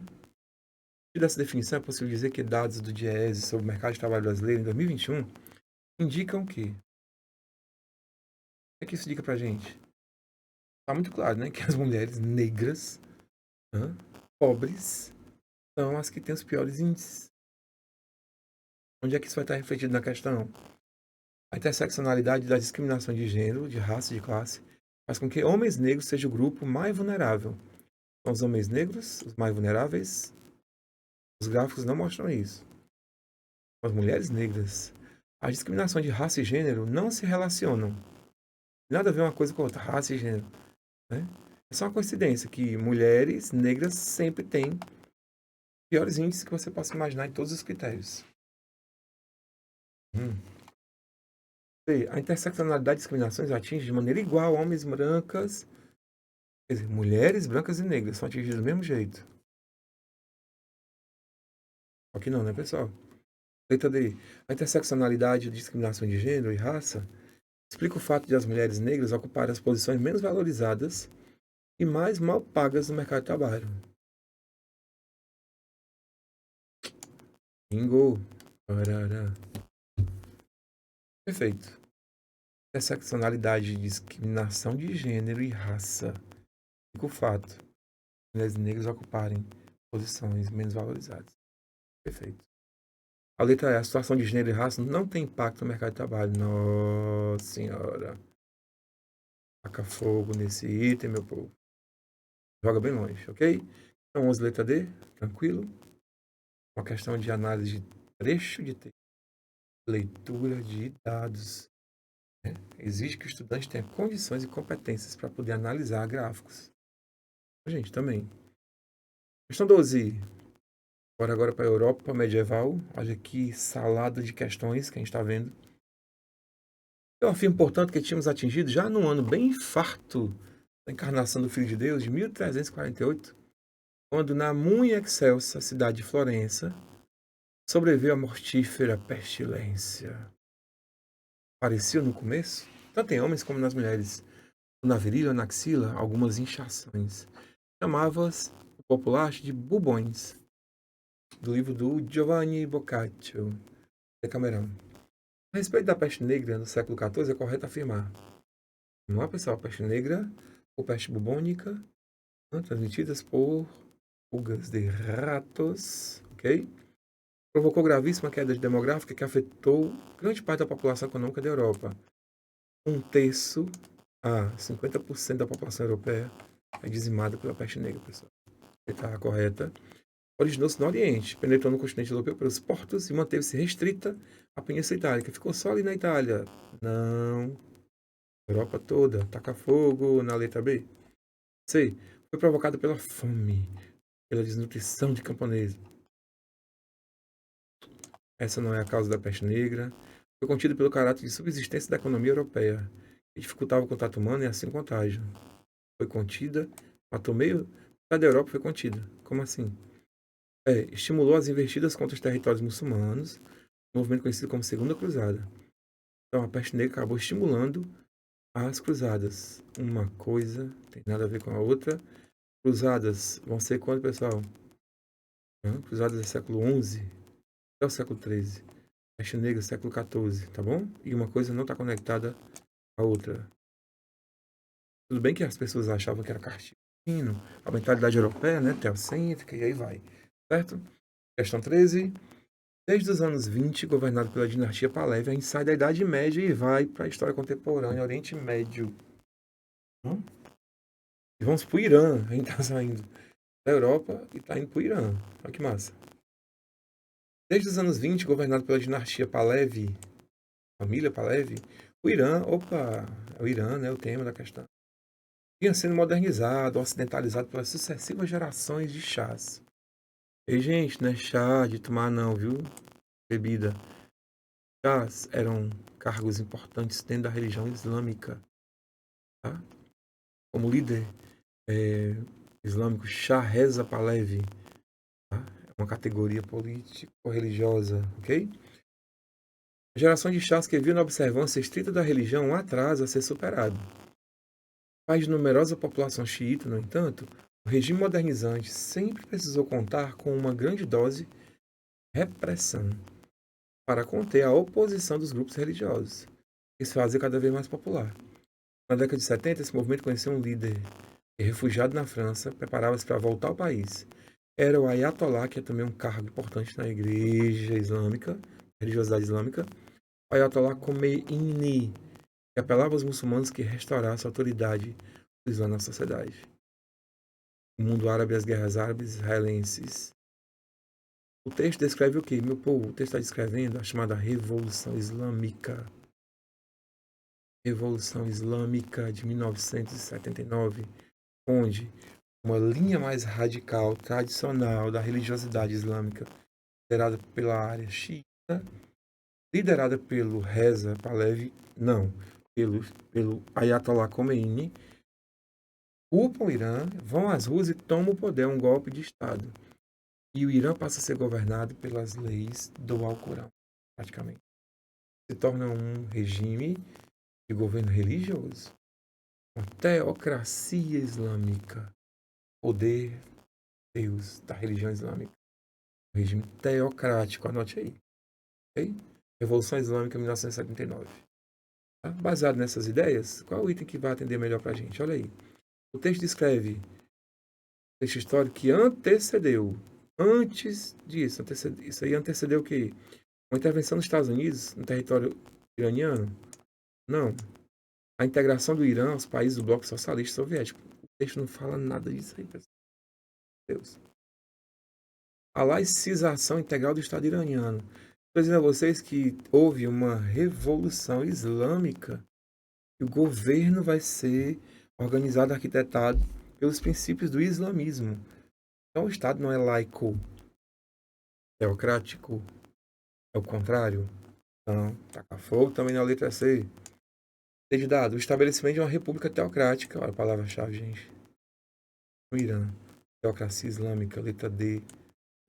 E dessa definição é possível dizer que dados do DIEESE sobre o mercado de trabalho brasileiro em 2021 indicam que... O que é que isso indica pra gente? Tá muito claro, né? Que as mulheres negras, pobres, são as que têm os piores índices. Onde é que isso vai estar refletido na questão? A interseccionalidade da discriminação de gênero, de raça e de classe faz com que homens negros sejam o grupo mais vulnerável. São os homens negros os mais vulneráveis? Os gráficos não mostram isso. As mulheres negras. A discriminação de raça e gênero não se relacionam. Nada a ver uma coisa com a outra, raça e gênero. Né? É só uma coincidência que mulheres negras sempre têm piores índices que você possa imaginar em todos os critérios. A interseccionalidade de discriminações atinge de maneira igual homens brancas, quer dizer, mulheres brancas e negras são atingidas do mesmo jeito. Só que não, né, pessoal? Letra D. A interseccionalidade de discriminação de gênero e raça explica o fato de as mulheres negras ocuparem as posições menos valorizadas e mais mal pagas no mercado de trabalho. Bingo. Parará. Perfeito. Interseccionalidade de discriminação de gênero e raça explica o fato de mulheres negras ocuparem posições menos valorizadas. Perfeito. A letra E. A situação de gênero e raça não tem impacto no mercado de trabalho. Nossa senhora. Taca fogo nesse item, meu povo. Joga bem longe, ok? Então, 11, letra D. Tranquilo. Uma questão de análise de trecho de texto. Leitura de dados. Exige que o estudante tenha condições e competências para poder analisar gráficos. Gente, também. Questão 12. Bora agora para a Europa medieval. Olha que salada de questões que a gente está vendo. Eu afirmo, portanto, que tínhamos atingido já num ano bem farto da encarnação do Filho de Deus, de 1348, quando na muito excelsa cidade de Florença sobreviveu a mortífera pestilência. Parecia no começo, tanto em homens como nas mulheres, na virilha ou na axila, algumas inchações. Chamava-as o popular de bubões, do livro do Giovanni Boccaccio, Decameron. A respeito da peste negra no século XIV, é correto afirmar: não há, pessoal, peste negra ou peste bubônica, transmitidas por pulgas de ratos, ok? Provocou gravíssima queda demográfica que afetou grande parte da população econômica da Europa. 1/3 a 50% da população europeia é dizimada pela peste negra, pessoal. Está correta. Originou-se no Oriente, penetrou no continente europeu pelos portos e manteve-se restrita à Península Itálica. Ficou só ali na Itália. Não. Europa toda. Taca fogo na letra B. C. Foi provocada pela fome, pela desnutrição de camponeses. Essa não é a causa da peste negra. Foi contida pelo caráter de subsistência da economia europeia, que dificultava o contato humano e assim o contágio. Foi contida, matou meio da Europa, foi contida. Como assim? Estimulou as investidas contra os territórios muçulmanos, um movimento conhecido como Segunda Cruzada. Então a peste negra acabou estimulando as cruzadas. Uma coisa tem nada a ver com a outra. Cruzadas vão ser quando, pessoal? Cruzadas é século XI até o século XIII. Peste negra, século XIV, tá bom? E uma coisa não está conectada à outra. Tudo bem que as pessoas achavam que era cartino, a mentalidade europeia, né? Teocêntrica, e aí vai. Certo? Questão 13. Desde os anos 20, governado pela dinastia Pahlavi, a gente sai da Idade Média e vai para a história contemporânea, Oriente Médio. E vamos para o Irã. A gente está saindo da Europa e está indo para o Irã. Olha que massa. Desde os anos 20, governado pela dinastia Pahlavi, família Pahlavi, o Irã, é o Irã, né, o tema da questão, vinha sendo modernizado, ocidentalizado pelas sucessivas gerações de chás. E, gente, não é chá de tomar não, viu? Bebida. Chás eram cargos importantes dentro da religião islâmica. Tá? Como líder islâmico, Shah Reza Pahlavi. Tá? É uma categoria político-religiosa, ok? A geração de chás que viu na observância estrita da religião um atraso a ser superado. Pais de numerosa população xiita, no entanto, o regime modernizante sempre precisou contar com uma grande dose de repressão para conter a oposição dos grupos religiosos, que se fazia cada vez mais popular. Na década de 70, esse movimento conheceu um líder que, refugiado na França, preparava-se para voltar ao país. Era o Ayatollah, que é também um cargo importante na igreja islâmica, religiosidade islâmica, o Ayatollah Khomeini, que apelava aos muçulmanos que restaurassem a autoridade do Islã na sociedade. O mundo árabe e as guerras árabes israelenses. O texto descreve o quê? Meu povo, o texto está descrevendo a chamada Revolução Islâmica. Revolução Islâmica de 1979, onde uma linha mais radical, tradicional da religiosidade islâmica, liderada pela área xiita, liderada pelo Reza Pahlavi, não, pelo Ayatollah Khomeini, culpam o Irã, vão às ruas e tomam o poder, um golpe de Estado. E o Irã passa a ser governado pelas leis do Alcorão, praticamente. Se torna um regime de governo religioso, uma teocracia islâmica, poder Deus da religião islâmica, um regime teocrático, anote aí, ok? Revolução Islâmica 1979. Tá? Baseado nessas ideias, qual é o item que vai atender melhor para a gente? Olha aí. O texto descreve texto histórico que antecedeu, antes disso, isso aí antecedeu o quê? Uma intervenção dos Estados Unidos no território iraniano? Não. A integração do Irã aos países do bloco socialista soviético. O texto não fala nada disso aí, pessoal. Deus. A laicização integral do Estado iraniano. Estou dizendo a vocês que houve uma revolução islâmica e o governo vai ser organizado, arquitetado pelos princípios do islamismo. Então o Estado não é laico, teocrático, é o contrário. Então, taca fogo também na letra C. Desde dado, o estabelecimento de uma república teocrática. Olha a palavra-chave, gente. No Irã, teocracia islâmica, letra D.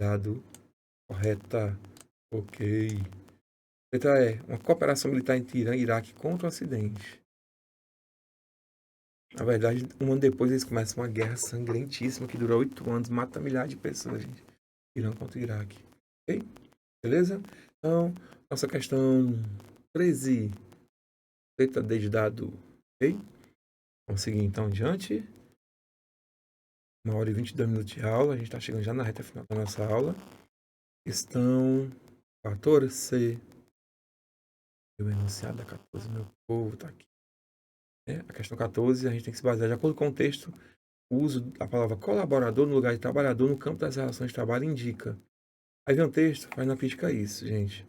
Dado, correta. Ok. Letra E, uma cooperação militar entre Irã e Iraque contra o Ocidente. Na verdade, um ano depois eles começam uma guerra sangrentíssima que dura 8 anos, mata milhares de pessoas, gente. Irã contra o Iraque. Ok? Beleza? Então, nossa questão 13. Letra D de dado. Ok? Vamos seguir então adiante. 1h22 de aula. A gente está chegando já na reta final da nossa aula. Questão 14. O enunciado da 14, meu povo, tá aqui. A questão 14, a gente tem que se basear de acordo com o texto. O uso da palavra colaborador no lugar de trabalhador no campo das relações de trabalho indica. Aí vem o texto, faz na crítica a isso, gente.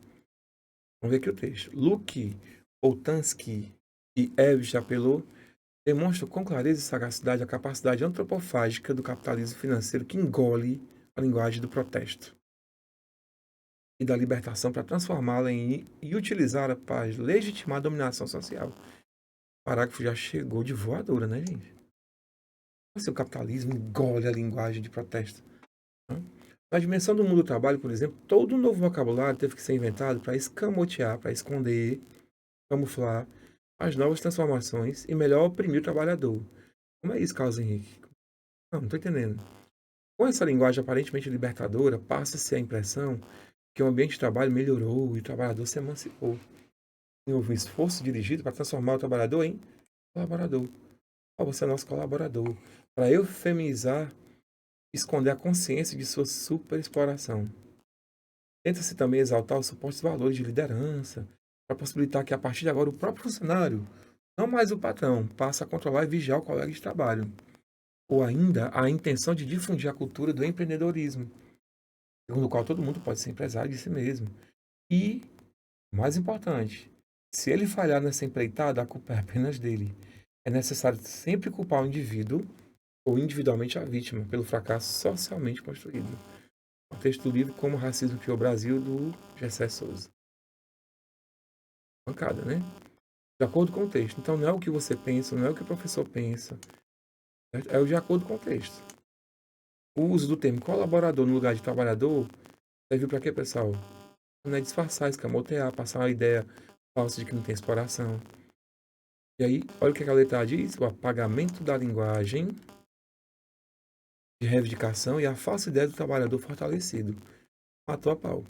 Vamos ver aqui o texto. Luke, Oltansky e Eve Chapelot demonstram com clareza e sagacidade a capacidade antropofágica do capitalismo financeiro que engole a linguagem do protesto e da libertação para transformá-la e utilizá-la para legitimar a dominação social. O parágrafo já chegou de voadora, né, gente? Assim, o capitalismo engole a linguagem de protesto. Na dimensão do mundo do trabalho, por exemplo, todo um novo vocabulário teve que ser inventado para escamotear, para esconder, camuflar as novas transformações e melhor oprimir o trabalhador. Como é isso, Carlos Henrique? Não estou entendendo. Com essa linguagem aparentemente libertadora, passa-se a impressão que o ambiente de trabalho melhorou e o trabalhador se emancipou. E houve um esforço dirigido para transformar o trabalhador em colaborador. Você é nosso colaborador. Para eufemizar, esconder a consciência de sua superexploração. Tenta-se também exaltar os supostos valores de liderança, para possibilitar que, a partir de agora, o próprio funcionário, não mais o patrão, passe a controlar e vigiar o colega de trabalho. Ou ainda, a intenção de difundir a cultura do empreendedorismo, segundo o qual todo mundo pode ser empresário de si mesmo. E, mais importante, se ele falhar nessa empreitada, a culpa é apenas dele. É necessário sempre culpar o indivíduo ou individualmente a vítima pelo fracasso socialmente construído. O texto do livro Como o Racismo Criou o Brasil, do Gessé Souza. Bancada, né? De acordo com o texto. Então não é o que você pensa, não é o que o professor pensa. É o de acordo com o texto. O uso do termo colaborador no lugar de trabalhador serve para quê, pessoal? Não é disfarçar, escamotear, passar uma ideia falsa de que não tem exploração. E aí, olha o que a letra diz: o apagamento da linguagem de reivindicação e a falsa ideia do trabalhador fortalecido. Matou a pau.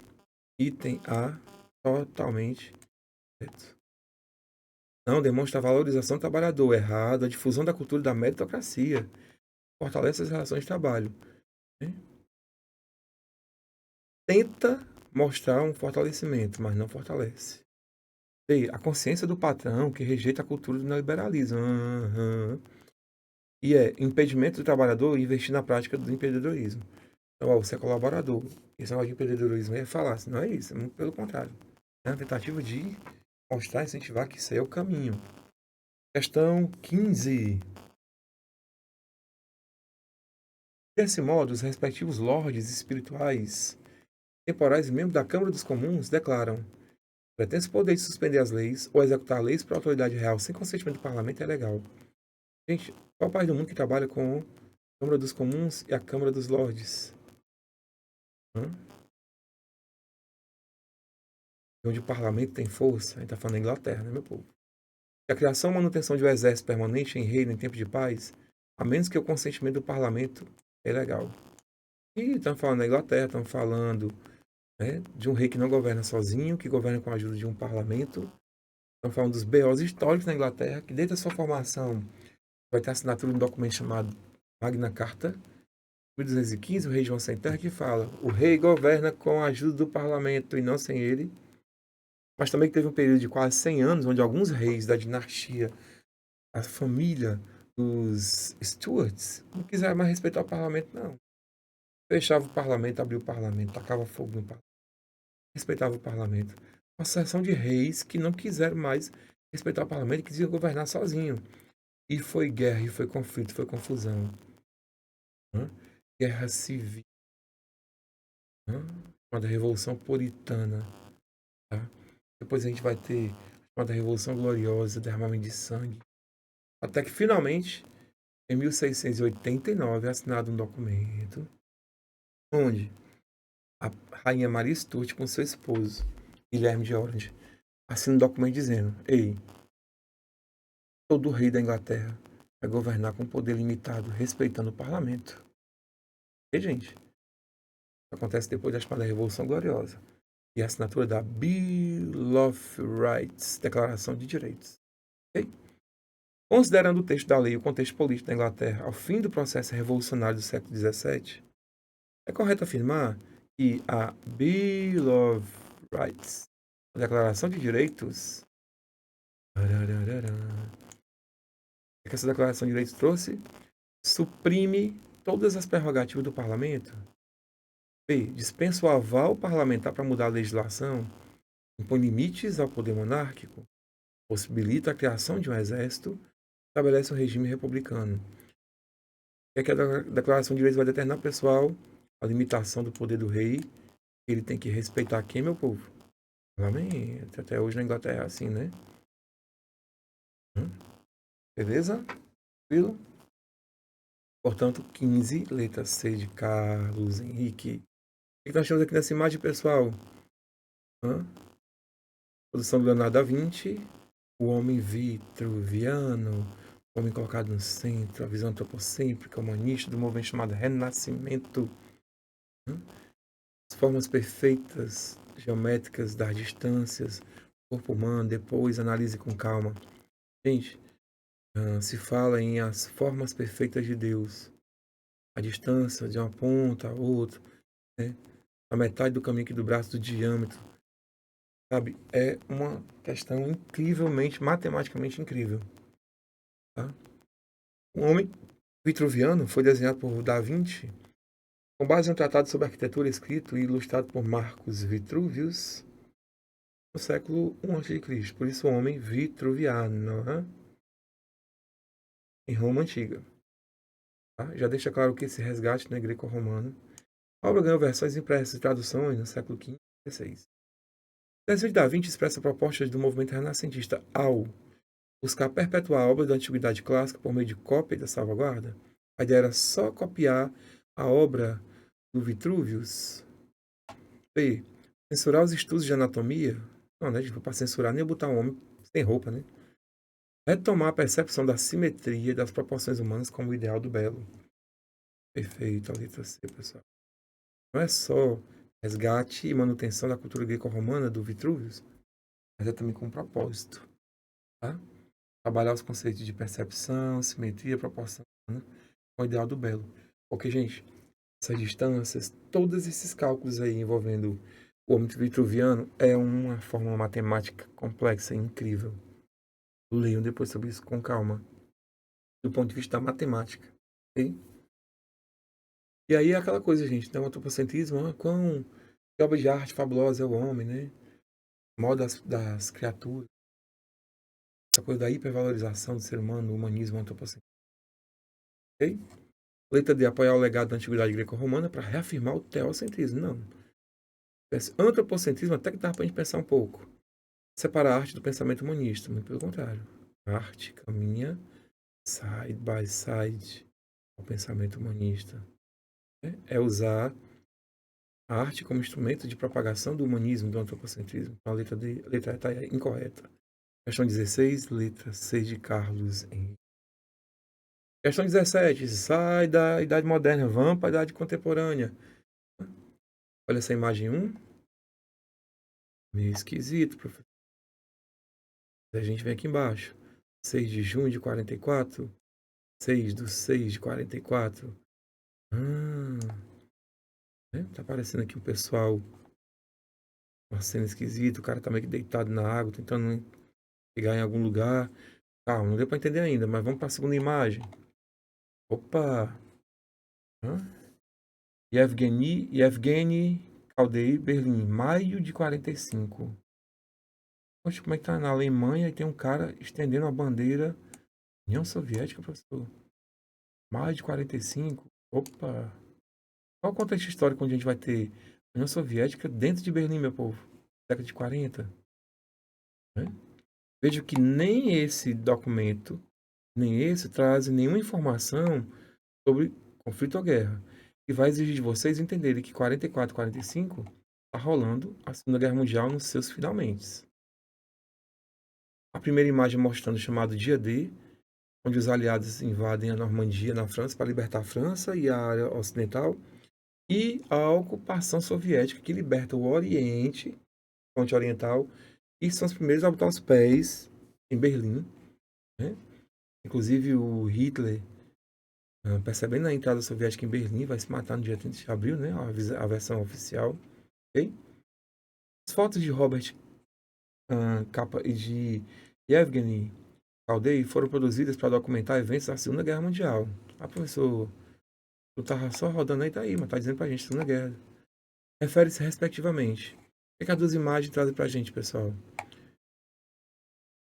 Item A, totalmente certo. Não demonstra a valorização do trabalhador. Errado. A difusão da cultura da meritocracia. Fortalece as relações de trabalho. Né? Tenta mostrar um fortalecimento, mas não fortalece. B, a consciência do patrão que rejeita a cultura do neoliberalismo. E é impedimento do trabalhador investir na prática do empreendedorismo. Então, ó, você é colaborador. Esse negócio de empreendedorismo é falácia. Não é isso, é muito pelo contrário. É uma tentativa de mostrar e incentivar que isso aí é o caminho. Questão 15. Desse modo, os respectivos lordes espirituais, temporais e membros da Câmara dos Comuns declaram: pretende poder de suspender as leis ou executar leis por autoridade real sem consentimento do parlamento é legal. Gente, qual país do mundo que trabalha com a Câmara dos Comuns e a Câmara dos Lordes? Onde o parlamento tem força, a gente está falando da Inglaterra, né, meu povo? E a criação e manutenção de um exército permanente em reino em tempo de paz, a menos que o consentimento do parlamento, é legal. E estamos falando da Inglaterra, estamos falando, né, de um rei que não governa sozinho, que governa com a ajuda de um parlamento. Estamos falando dos BOs históricos na Inglaterra, que desde a sua formação vai ter assinatura de um documento chamado Magna Carta, 1215, o rei João Sem Terra, que fala: o rei governa com a ajuda do parlamento e não sem ele. Mas também teve um período de quase 100 anos, onde alguns reis da dinastia, a família dos Stuarts, não quiseram mais respeitar o parlamento, não. Fechava o parlamento, abria o parlamento, tacava fogo no parlamento, respeitava o parlamento. Uma sucessão de reis que não quiseram mais respeitar o parlamento e quisiam governar sozinho. E foi guerra, e foi conflito, foi confusão. Guerra civil. Chamada Revolução Puritana. Tá? Depois a gente vai ter a chamada Revolução Gloriosa, derramamento de sangue. Até que finalmente, em 1689, é assinado um documento onde a rainha Maria Stuart com seu esposo, Guilherme de Orange, assina um documento dizendo: ei, todo rei da Inglaterra vai governar com poder limitado, respeitando o parlamento. E, gente, isso acontece depois da chamada Revolução Gloriosa e a assinatura da Bill of Rights, Declaração de Direitos. Okay? Considerando o texto da lei e o contexto político da Inglaterra ao fim do processo revolucionário do século XVII, é correto afirmar que a Bill of Rights, a Declaração de Direitos, que essa Declaração de Direitos trouxe, suprime todas as prerrogativas do parlamento. B. Dispensa o aval parlamentar para mudar a legislação, impõe limites ao poder monárquico, possibilita a criação de um exército, estabelece um regime republicano. E aqui a Declaração de Direitos vai determinar, pessoal, a limitação do poder do rei. Ele tem que respeitar quem, meu povo? O parlamento. Até hoje na Inglaterra é assim, né? Beleza? Tranquilo? Portanto, 15, letra C de Carlos Henrique. O que nós temos aqui nessa imagem, pessoal? Produção do Leonardo da Vinci, o homem vitruviano, o homem colocado no centro, a visão antropocêntrica, humanista do movimento chamado Renascimento. As formas perfeitas, geométricas das distâncias, corpo humano, depois analise com calma. Gente, se fala em as formas perfeitas de Deus. A distância de uma ponta a outra, né? A metade do caminho aqui do braço do diâmetro. Sabe? É uma questão incrivelmente, matematicamente incrível. Tá? O homem vitruviano foi desenhado por Da Vinci com base em um tratado sobre arquitetura escrito e ilustrado por Marcus Vitruvius no século I a.C. Por isso o homem vitruviano, né? Em Roma Antiga. Tá? Já deixa claro que esse resgate, né, greco-romano. A obra ganhou versões impressas e traduções no século V e XVI. O desenho de Da Vinci expressa propostas do movimento renascentista ao buscar perpetuar a obra da antiguidade clássica por meio de cópia e da salvaguarda. A ideia era só copiar a obra do Vitruvius. B. Censurar os estudos de anatomia. Não, né? Para censurar nem botar um homem sem roupa, né? Retomar a percepção da simetria e das proporções humanas como o ideal do belo. Perfeito, a letra C, pessoal. Não é só resgate e manutenção da cultura greco-romana do Vitruvius, mas é também com um propósito. Tá? Trabalhar os conceitos de percepção, simetria, proporção, né? Com o ideal do belo. Porque, gente, essas distâncias, todos esses cálculos aí envolvendo O ômito vitruviano é uma fórmula matemática complexa e incrível. Leiam depois sobre isso com calma, do ponto de vista da matemática. Ok? E aí é aquela coisa, gente, né? O antropocentrismo, que obra de arte fabulosa é o homem, né? Modo das criaturas, essa coisa da hipervalorização do ser humano, o humanismo antropocentrismo. Ok? Letra D, apoiar o legado da antiguidade greco-romana para reafirmar o teocentrismo. Não. Esse antropocentrismo até que dá para a gente pensar um pouco. Separar a arte do pensamento humanista. Muito pelo contrário. A arte caminha side by side ao pensamento humanista. Né? É usar a arte como instrumento de propagação do humanismo, do antropocentrismo. Então, a letra E está incorreta. Questão 16, letra C de Carlos Henrique. Questão 17, sai da idade moderna, vamos para a idade contemporânea. Olha essa imagem 1. Meio esquisito, professor. A gente vem aqui embaixo. 6 de junho de 44. 6 de 44. Né? Tá aparecendo aqui o pessoal. Uma cena esquisita. O cara tá meio que deitado na água, tentando chegar em algum lugar. Calma, não deu pra entender ainda, mas vamos pra segunda imagem. Opa! Hã? Yevgeny Kaldei, Berlim, maio de 45. Poxa, como é que tá na Alemanha e tem um cara estendendo a bandeira União Soviética, professor? Maio de 45. Opa! Qual o contexto histórico onde a gente vai ter União Soviética dentro de Berlim, meu povo? Década de 40. Né? Vejo que nem esse documento, nem esse traz nenhuma informação sobre conflito ou guerra. E vai exigir de vocês entenderem que 44 e 45 está rolando a Segunda Guerra Mundial nos seus finalmente. A primeira imagem mostrando o chamado Dia D, onde os aliados invadem a Normandia, na França, para libertar a França e a área ocidental, e a ocupação soviética, que liberta o Oriente, fronte oriental, e são os primeiros a botar os pés em Berlim. Né? Inclusive o Hitler, percebendo a entrada soviética em Berlim, vai se matar no dia 30 de abril, né? A versão oficial. Okay? As fotos de Robert Capa e de Yevgeny Kaldei foram produzidas para documentar eventos da Segunda Guerra Mundial. Ah, professor, tu tava só rodando aí, tá aí, mas tá dizendo pra gente Segunda Guerra. Refere-se respectivamente. O que as duas imagens trazem pra gente, pessoal?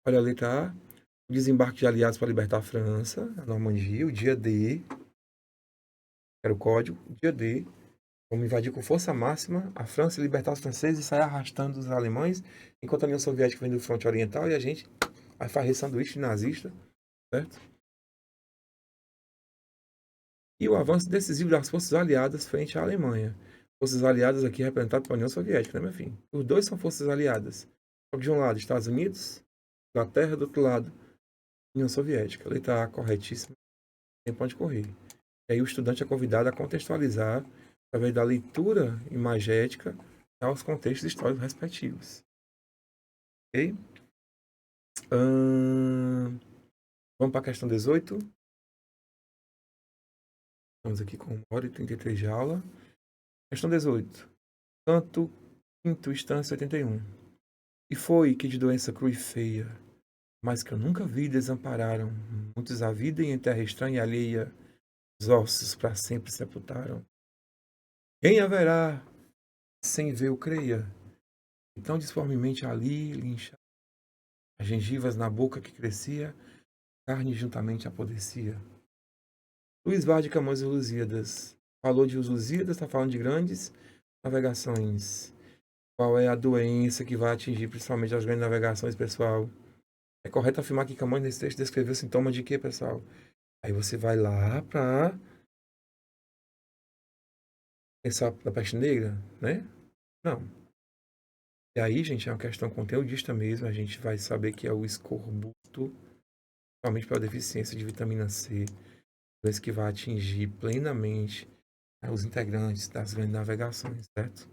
Olha a letra A. O desembarque de aliados para libertar a França, a Normandia, o dia D, era o código, o dia D, vamos invadir com força máxima a França, libertar os franceses e sair arrastando os alemães, enquanto a União Soviética vem do fronte oriental e a gente vai fazer sanduíche nazista, certo? E o avanço decisivo das forças aliadas frente à Alemanha. Forças aliadas aqui representadas pela União Soviética, né, meu filho? Os dois são forças aliadas. De um lado, Estados Unidos, Inglaterra, do outro lado, União Soviética. Letra A, corretíssima. Tempo pode correr. E aí o estudante é convidado a contextualizar, através da leitura imagética, aos contextos históricos respectivos. Ok? Vamos para a questão 18. Estamos aqui com 1h33 de aula. Questão 18. Canto quinto, instância 81. E foi que de doença crua e feia, mas que eu nunca vi, desampararam. Muitos a vida e em terra estranha e alheia, os ossos para sempre sepultaram. Quem haverá, sem ver o creia? Então disformemente ali, lincha, as gengivas na boca que crescia, carne juntamente apodrecia. Luís Vaz de Camões e Lusíadas. Falou de Lusíadas, está falando de grandes navegações. Qual é a doença que vai atingir principalmente as grandes navegações, pessoal? É correto afirmar que Camões nesse texto descreveu sintomas de quê, pessoal? Aí você vai lá para pensar da peste negra, né? Não. E aí, gente, é uma questão conteudista mesmo. A gente vai saber que é o escorbuto, principalmente pela deficiência de vitamina C, doença que vai atingir plenamente, né, os integrantes das grandes navegações, certo?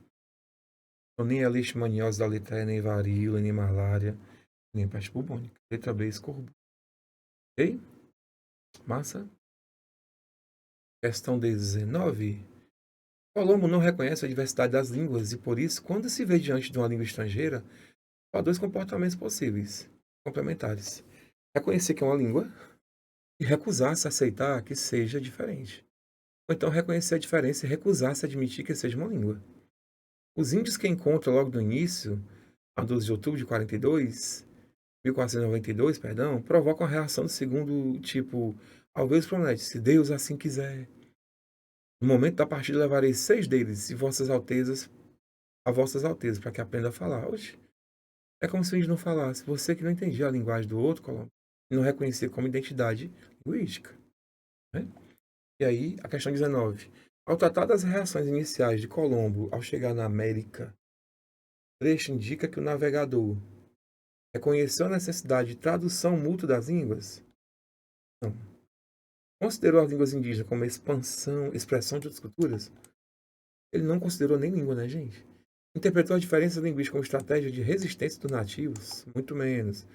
Então, nem a leishmaniose da letra E, nem varíola, nem malária, nem peste bubônica. Letra B, escorbuto. Ok? Massa? Questão 19. Colombo não reconhece a diversidade das línguas e, por isso, quando se vê diante de uma língua estrangeira, há dois comportamentos possíveis, complementares. Reconhecer que é uma língua e recusar-se a aceitar que seja diferente. Ou então reconhecer a diferença e recusar-se a admitir que seja uma língua. Os índios que encontram logo no início, a 12 de outubro de 42, 1492, perdão, provocam a reação do segundo tipo, ao ver os promete, se Deus assim quiser. No momento da partida levarei 6 deles e vossas altezas, a vossas altezas, para que aprenda a falar. Oxe, é como se o índio não falasse. Você que não entendia a linguagem do outro, Colombo, e não reconhecia como identidade linguística. Né? E aí, a questão 19. Ao tratar das reações iniciais de Colombo ao chegar na América, o trecho indica que o navegador reconheceu a necessidade de tradução mútua das línguas? Não. Considerou as línguas indígenas como expressão de outras culturas? Ele não considerou nem língua, né, gente? Interpretou a diferença linguística como estratégia de resistência dos nativos? Muito menos.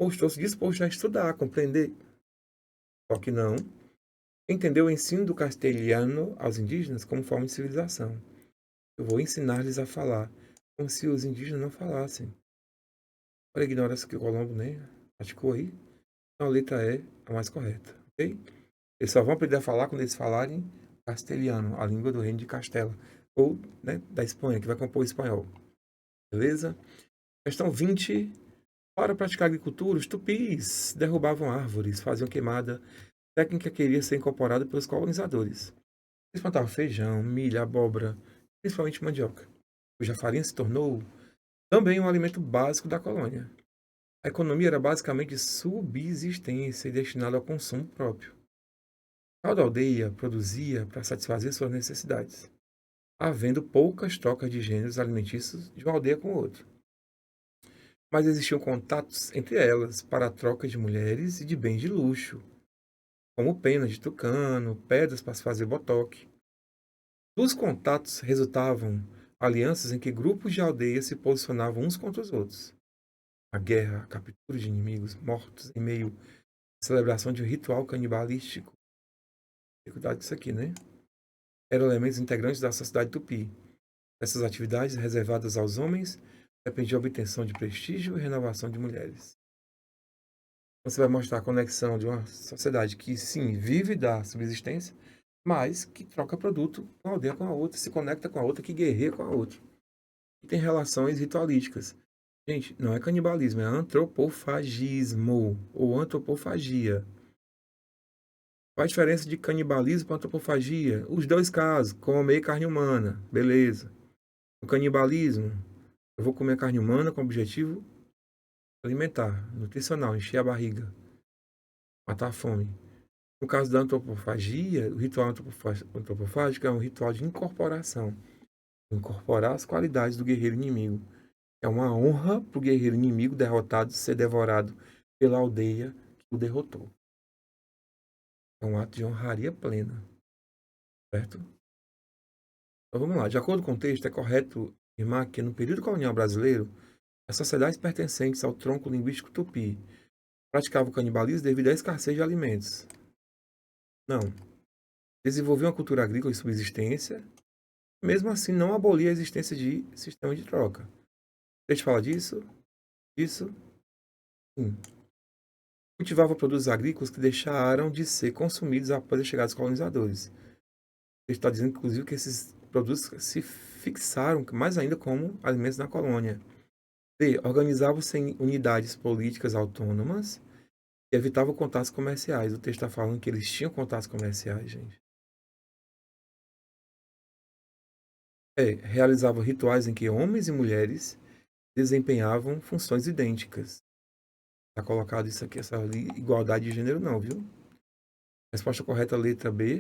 Mostrou-se disposto a estudar, a compreender. Só que não. Entendeu o ensino do castelhano aos indígenas como forma de civilização. Eu vou ensinar-lhes a falar, como se os indígenas não falassem. Olha a ignorância que o Colombo, né, praticou aí. Então a letra E é a mais correta, ok? Eles só vão aprender a falar quando eles falarem castelhano, a língua do reino de Castela, ou né, da Espanha, que vai compor o espanhol. Beleza? Questão 20. Para praticar agricultura, os tupis derrubavam árvores, faziam queimada, técnica que iria ser incorporada pelos colonizadores. Eles plantavam feijão, milho, abóbora, principalmente mandioca, cuja farinha se tornou também um alimento básico da colônia. A economia era basicamente de subsistência e destinada ao consumo próprio. Cada aldeia produzia para satisfazer suas necessidades, havendo poucas trocas de gêneros alimentícios de uma aldeia com outra. Mas existiam contatos entre elas para a troca de mulheres e de bens de luxo, como penas de tucano, pedras para se fazer botoque. Dos contatos resultavam alianças em que grupos de aldeias se posicionavam uns contra os outros. A guerra, a captura de inimigos mortos em meio à celebração de um ritual canibalístico. Cuidado com isso aqui, né? Eram elementos integrantes da sociedade tupi. Essas atividades, reservadas aos homens, dependiam da obtenção de prestígio e renovação de mulheres. Você vai mostrar a conexão de uma sociedade que, sim, vive da subsistência, mas que troca produto com a aldeia com a outra, se conecta com a outra, que guerreia com a outra. E tem relações ritualísticas. Gente, não é canibalismo, é antropofagismo ou antropofagia. Qual a diferença de canibalismo para antropofagia? Os dois casos, comer carne humana, beleza. O canibalismo, eu vou comer carne humana com o objetivo alimentar, nutricional, encher a barriga, matar a fome. No caso da antropofagia, o ritual antropofágico é um ritual de incorporação. Incorporar as qualidades do guerreiro inimigo. É uma honra para o guerreiro inimigo derrotado ser devorado pela aldeia que o derrotou. É um ato de honraria plena. Certo? Então vamos lá. De acordo com o texto, é correto afirmar que no período colonial brasileiro, as sociedades pertencentes ao tronco linguístico tupi praticavam o canibalismo devido à escassez de alimentos. Não. Desenvolviam uma cultura agrícola de subsistência, mesmo assim não abolia a existência de sistema de troca. Deixa eu falar disso? Disso? Sim. Cultivava produtos agrícolas que deixaram de ser consumidos após a chegada dos colonizadores. Ele está dizendo, inclusive, que esses produtos se fixaram mais ainda como alimentos na colônia. B. Organizavam-se em unidades políticas autônomas e evitavam contatos comerciais. O texto está falando que eles tinham contatos comerciais, gente. Realizavam rituais em que homens e mulheres desempenhavam funções idênticas. Está colocado isso aqui, essa igualdade de gênero não, viu? Resposta correta, letra B.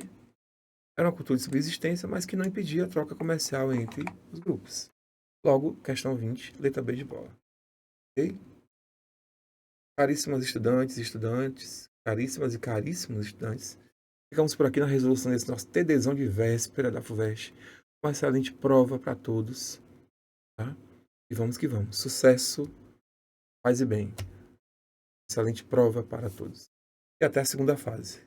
Era uma cultura de subsistência, mas que não impedia a troca comercial entre os grupos. Logo, questão 20, letra B de bola. Ok? Caríssimas estudantes e estudantes, caríssimas e caríssimos estudantes, ficamos por aqui na resolução desse nosso TDzão de véspera da FUVEST. Uma excelente prova para todos. Tá? E vamos que vamos. Sucesso, paz e bem. Excelente prova para todos. E até a segunda fase.